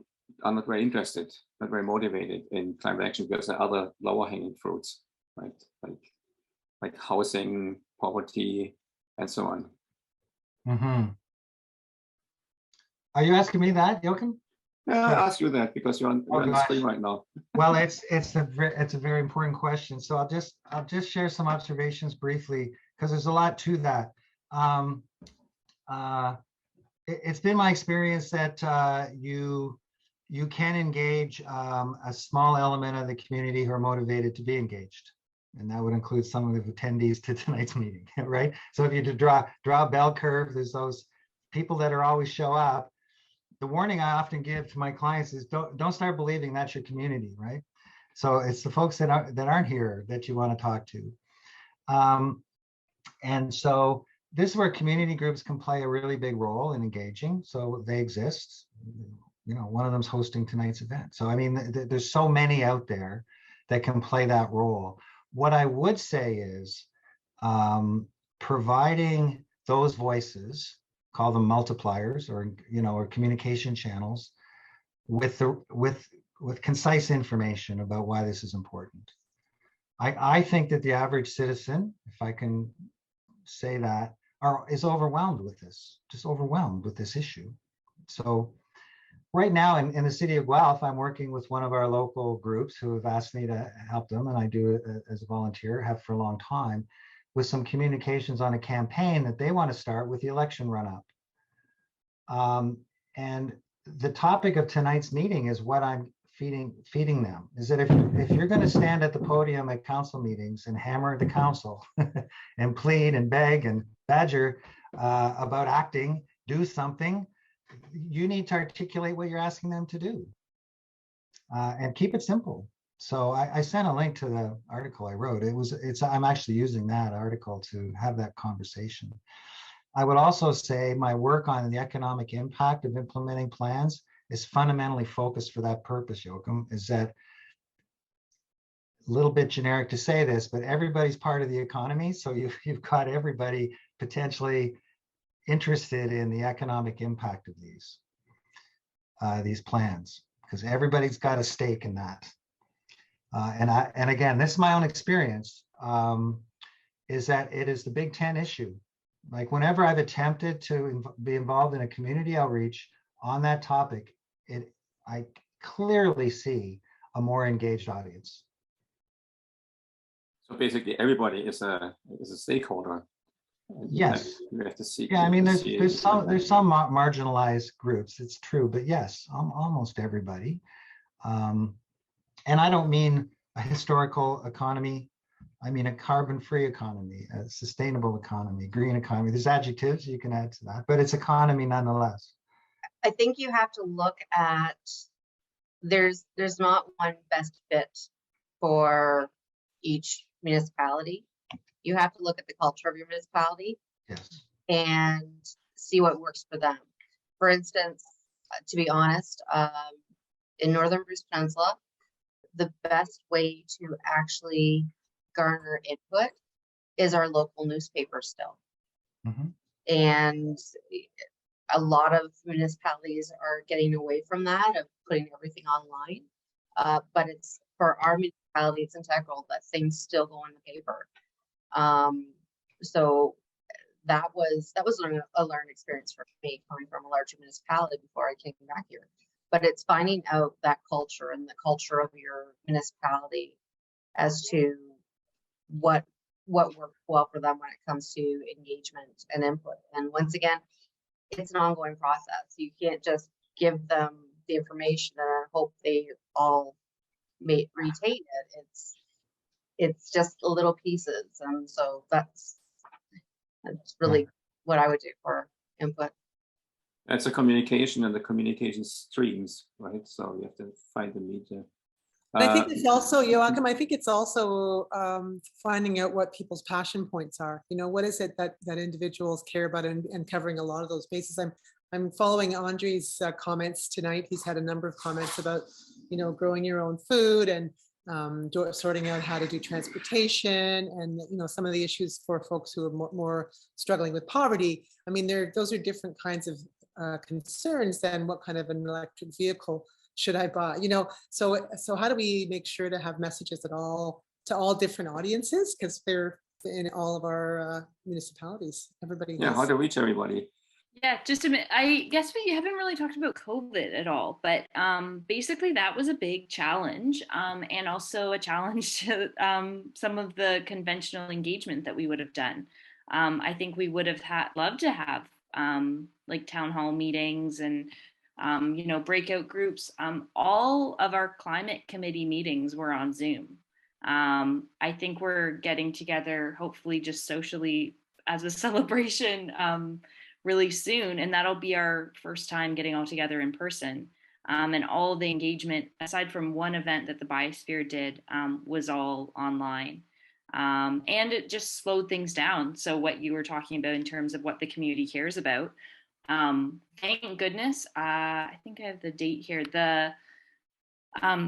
not very interested, not very motivated in climate action because there are other lower hanging fruits, right? Like housing, poverty, and so on. Mm-hmm. Are you asking me that, Joachim? Yeah, I asked you that because you're on the screen right now. Well, it's a very important question. So I'll just share some observations briefly, because there's a lot to that. It's been my experience that you can engage a small element of the community who are motivated to be engaged. And that would include some of the attendees to tonight's meeting, right? So if you draw a bell curve, there's those people that are always show up. The warning I often give to my clients is don't start believing that's your community, right? So it's the folks that aren't here that you want to talk to. And so this is where community groups can play a really big role in engaging. So they exist. You know, one of them's hosting tonight's event. So I mean, there's so many out there that can play that role. What I would say is providing those voices, call them multipliers, or communication channels, with concise information about why this is important. I think that the average citizen, if I can say that, is overwhelmed with this, just overwhelmed with this issue. So right now in the city of Guelph, I'm working with one of our local groups who have asked me to help them, and I do it as a volunteer, have for a long time, with some communications on a campaign that they want to start with the election run-up. And the topic of tonight's meeting is what I'm feeding them, is that if you're going to stand at the podium at council meetings and hammer the council and plead and beg and badger about acting, do something, you need to articulate what you're asking them to do, and keep it simple. So I sent a link to the article I wrote. I'm actually using that article to have that conversation. I would also say my work on the economic impact of implementing plans is fundamentally focused for that purpose, Joachim, is that a little bit generic to say this, but everybody's part of the economy. So you've got everybody potentially interested in the economic impact of these plans, because everybody's got a stake in that. And again, this is my own experience, is that it is the Big Ten issue. Like whenever I've attempted to be involved in a community outreach on that topic, I clearly see a more engaged audience. So basically, everybody is a stakeholder. Yes. You have to see. Yeah, I mean, there's some marginalized groups. It's true, but yes, almost everybody. And I don't mean a historical economy. I mean a carbon-free economy, a sustainable economy, green economy. There's adjectives you can add to that, but it's economy nonetheless. I think you have to look at, there's not one best fit for each municipality. You have to look at the culture of your municipality. Yes. And see what works for them. For instance, to be honest, in Northern Bruce Peninsula, the best way to actually garner input is our local newspaper still. Mm-hmm. And a lot of municipalities are getting away from that, of putting everything online. But it's, for our municipality, it's integral that things still go in the paper. So that was a learned experience for me, coming from a larger municipality before I came back here. But it's finding out that culture and the culture of your municipality as to what works well for them when it comes to engagement and input. And once again, it's an ongoing process. You can't just give them the information and hope they all may retain it. It's just little pieces, and so that's really what I would do for input. It's a communication and the communication streams, right? So you have to find the media. I think it's also, Joachim, I think it's also finding out what people's passion points are. You know, what is it that individuals care about, and covering a lot of those bases. I'm following Andre's comments tonight. He's had a number of comments about, you know, growing your own food and sorting out how to do transportation, and, you know, some of the issues for folks who are more struggling with poverty. I mean, those are different kinds of concerns than what kind of an electric vehicle should I buy, you know. So how do we make sure to have messages to all different audiences, because they're in all of our municipalities. Everybody yeah, how to reach everybody. Yeah, just a minute. I guess we haven't really talked about COVID at all, but basically that was a big challenge, and also a challenge to some of the conventional engagement that we would have done. I think we would have loved to have like town hall meetings and you know, breakout groups. All of our climate committee meetings were on Zoom. I think we're getting together, hopefully just socially as a celebration really soon, and that'll be our first time getting all together in person. And all the engagement, aside from one event that the Biosphere did, was all online. And it just slowed things down. So what you were talking about in terms of what the community cares about, thank goodness, I think I have the date here. The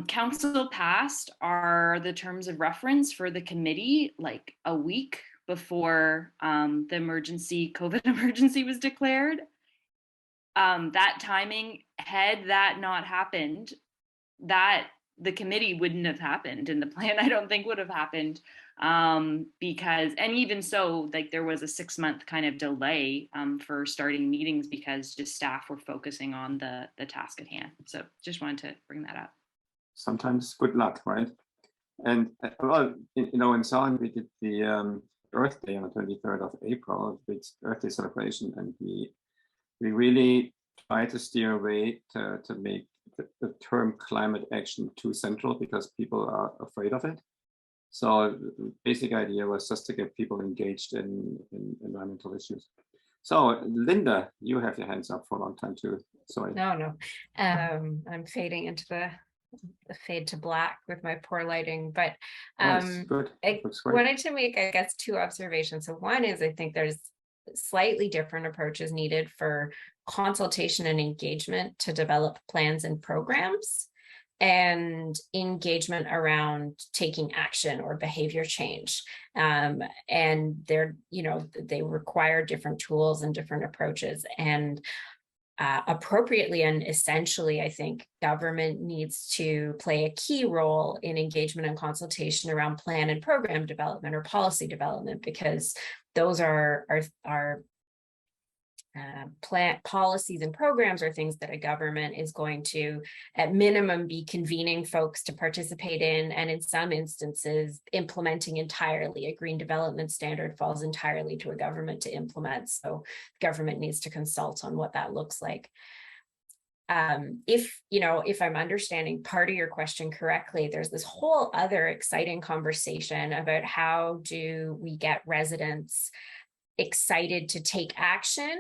council passed the terms of reference for the committee like a week before the COVID emergency was declared. That timing, had that not happened, that the committee wouldn't have happened, and the plan I don't think would have happened, because, and even so, like there was a 6-month kind of delay for starting meetings because just staff were focusing on the task at hand. So just wanted to bring that up. Sometimes good luck, right? And well, you know, in Salem we did the Earth Day on the 23rd of April, a big Earth Day celebration, and we really try to steer away to make the term climate action too central, because people are afraid of it. So the basic idea was just to get people engaged in environmental issues. So Linda, you have your hands up for a long time too. Sorry. No. I'm fading into the fade to black with my poor lighting, but Good. I wanted to make, I guess, 2 observations. So one is, I think there's slightly different approaches needed for consultation and engagement to develop plans and programs, and engagement around taking action or behavior change. And they're, they require different tools and different approaches. And appropriately and essentially, I think government needs to play a key role in engagement and consultation around plan and program development or policy development, because those are plan policies and programs are things that a government is going to, at minimum, be convening folks to participate in, and in some instances, implementing entirely. A green development standard falls entirely to a government to implement. So government needs to consult on what that looks like. If I'm understanding part of your question correctly, there's this whole other exciting conversation about how do we get residents excited to take action,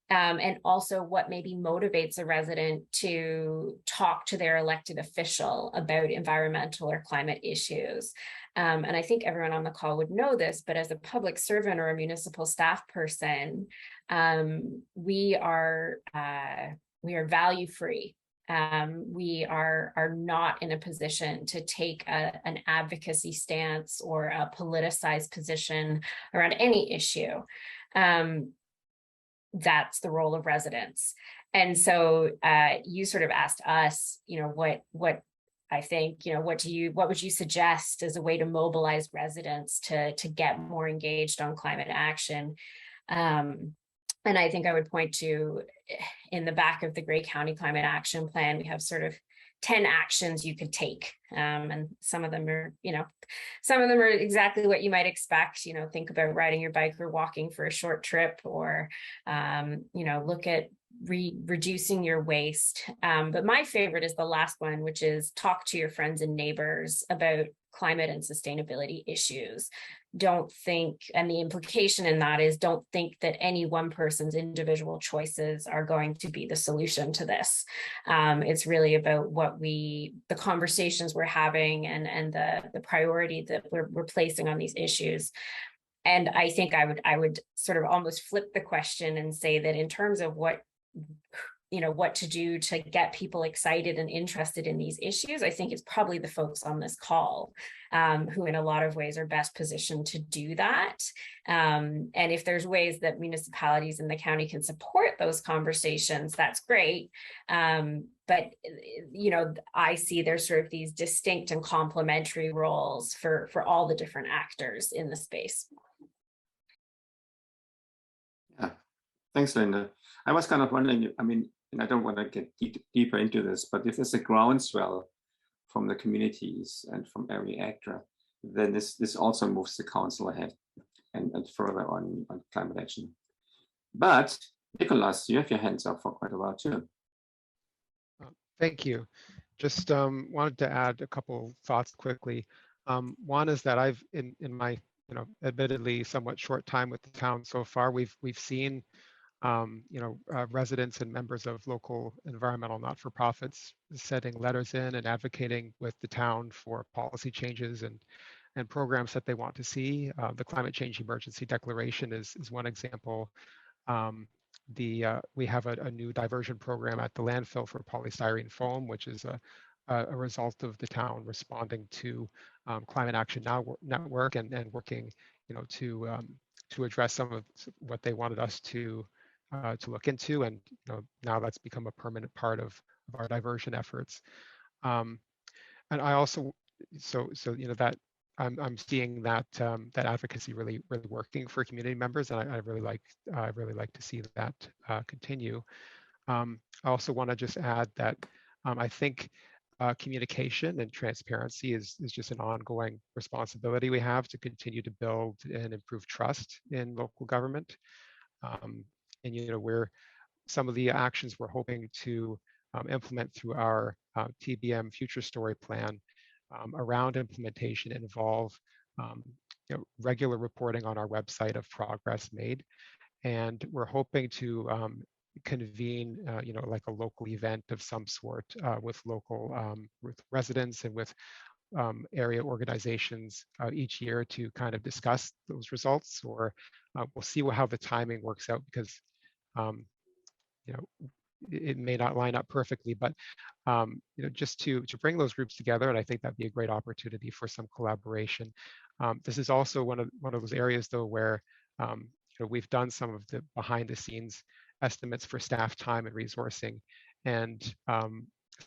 and also what maybe motivates a resident to talk to their elected official about environmental or climate issues. And I think everyone on the call would know this, but as a public servant or a municipal staff person, we are value free. We are not in a position to take an advocacy stance or a politicized position around any issue. That's the role of residents. And so you sort of asked us, what I think, what would you suggest as a way to mobilize residents to get more engaged on climate action? And I think I would point to, in the back of the Grey County Climate Action Plan, we have sort of 10 actions you could take. And some of them are, exactly what you might expect. Think about riding your bike or walking for a short trip, or, look at reducing your waste. But my favorite is the last one, which is talk to your friends and neighbors about climate and sustainability issues. Don't think, and the implication in that is, don't think that any one person's individual choices are going to be the solution to this. It's really about the conversations we're having and the priority that we're placing on these issues. And I think I would sort of almost flip the question and say that in terms of what to do to get people excited and interested in these issues, I think it's probably the folks on this call who in a lot of ways are best positioned to do that. And if there's ways that municipalities in the county can support those conversations, that's great. But I see there's sort of these distinct and complementary roles for all the different actors in the space. Yeah, thanks, Linda. I was kind of wondering, and I don't want to get deeper into this, but if there's a groundswell from the communities and from every actor, then this also moves the council ahead and further on climate action. But Nicholas, you have your hands up for quite a while too. Thank you. Just wanted to add a couple thoughts quickly. One is that I've in my admittedly somewhat short time with the town so far, we've seen residents and members of local environmental not-for-profits sending letters in and advocating with the town for policy changes and programs that they want to see. The Climate Change Emergency Declaration is one example. We have a new diversion program at the landfill for polystyrene foam, which is a result of the town responding to Climate Action Network and working, to address some of what they wanted us to look into, and now that's become a permanent part of our diversion efforts. And I also, that I'm seeing that that advocacy really working for community members, and I really like to see that continue. I also want to just add that I think communication and transparency is just an ongoing responsibility we have to continue to build and improve trust in local government. And some of the actions we're hoping to implement through our TBM Future Story Plan around implementation involve regular reporting on our website of progress made, and we're hoping to convene like a local event of some sort with local with residents and with area organizations each year to kind of discuss those results, or we'll see how the timing works out, because you know, it may not line up perfectly, but you know, just to bring those groups together, and I think that'd be a great opportunity for some collaboration. This is also one of those areas, though, where you know, we've done some of the behind-the-scenes estimates for staff time and resourcing, and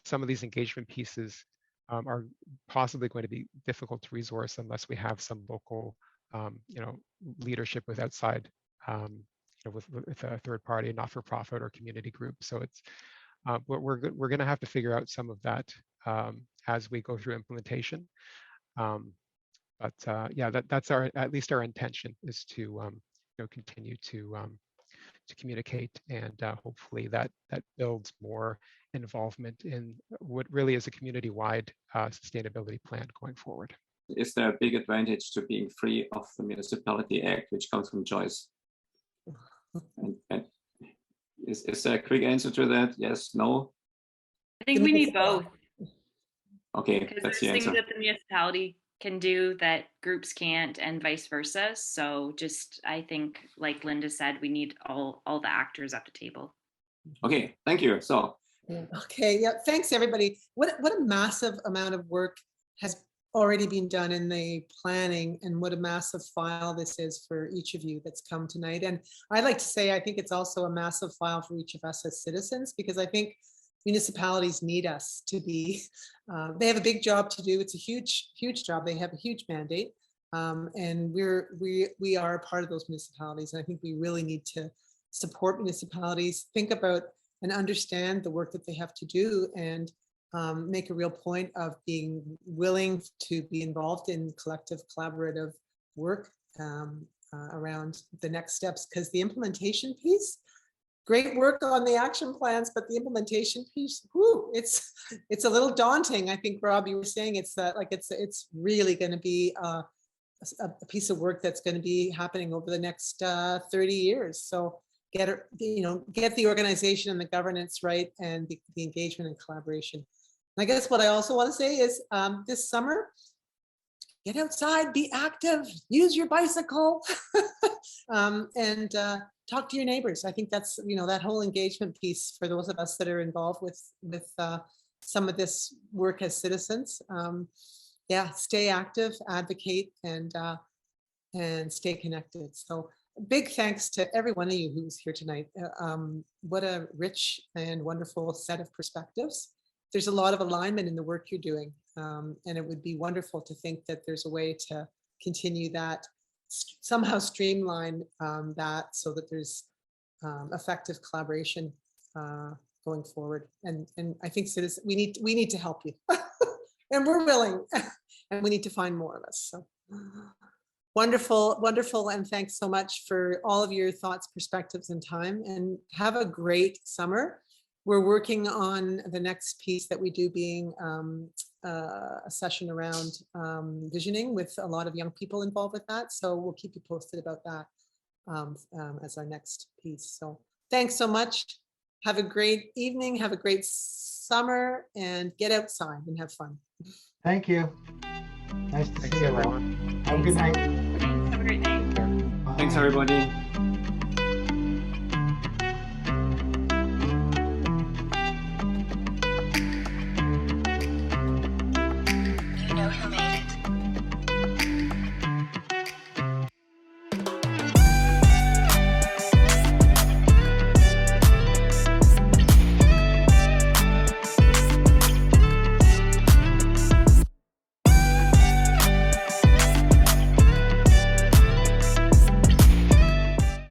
some of these engagement pieces are possibly going to be difficult to resource unless we have some local, you know, leadership with outside. With a third party, not-for-profit or community group. So it's we're going to have to figure out some of that as we go through implementation. Yeah, that's at least our intention is to you know, continue to communicate, and hopefully that builds more involvement in what really is a community-wide sustainability plan going forward. Is there a big advantage to being free of the Municipality Act, which comes from choice? And is there a quick answer to that? Yes, no? I think we need both. Okay, Because that's there's the things answer. that the municipality can do that groups can't, and vice versa. So just, I think, like Linda said, we need all the actors at the table. Okay, thank you. So. Yeah. Okay, yeah, thanks everybody. What a massive amount of work has already been done in the planning, and what a massive file this is for each of you that's come tonight. And I'd like to say, I think it's also a massive file for each of us as citizens, because I think municipalities need us to be, they have a big job to do. It's a huge job. They have a huge mandate. And we are a part of those municipalities. And I think we really need to support municipalities, think about and understand the work that they have to do, and make a real point of being willing to be involved in collective collaborative work around the next steps, because the implementation piece, great work on the action plans, but the implementation piece, whoo, it's a little daunting. I think, Rob, you were saying it's really going to be a piece of work that's going to be happening over the next 30 years. So get the organization and the governance right, and the engagement and collaboration. I guess what I also want to say is this summer, get outside, be active, use your bicycle, and talk to your neighbors. I think that's, that whole engagement piece for those of us that are involved with some of this work as citizens. Yeah, stay active, advocate, and stay connected. So big thanks to every one of you who's here tonight. What a rich and wonderful set of perspectives. There's a lot of alignment in the work you're doing. And it would be wonderful to think that there's a way to continue that, somehow streamline that, so that there's effective collaboration going forward. And I think citizens, we need to help you. And we're willing, and we need to find more of us. So wonderful, wonderful. And thanks so much for all of your thoughts, perspectives, and time, and have a great summer. We're working on the next piece that we do, being a session around visioning, with a lot of young people involved with that. So we'll keep you posted about that as our next piece. So thanks so much. Have a great evening. Have a great summer, and get outside and have fun. Thank you. Nice to see you, everyone. Have a good night. Have a great night. Thanks, everybody.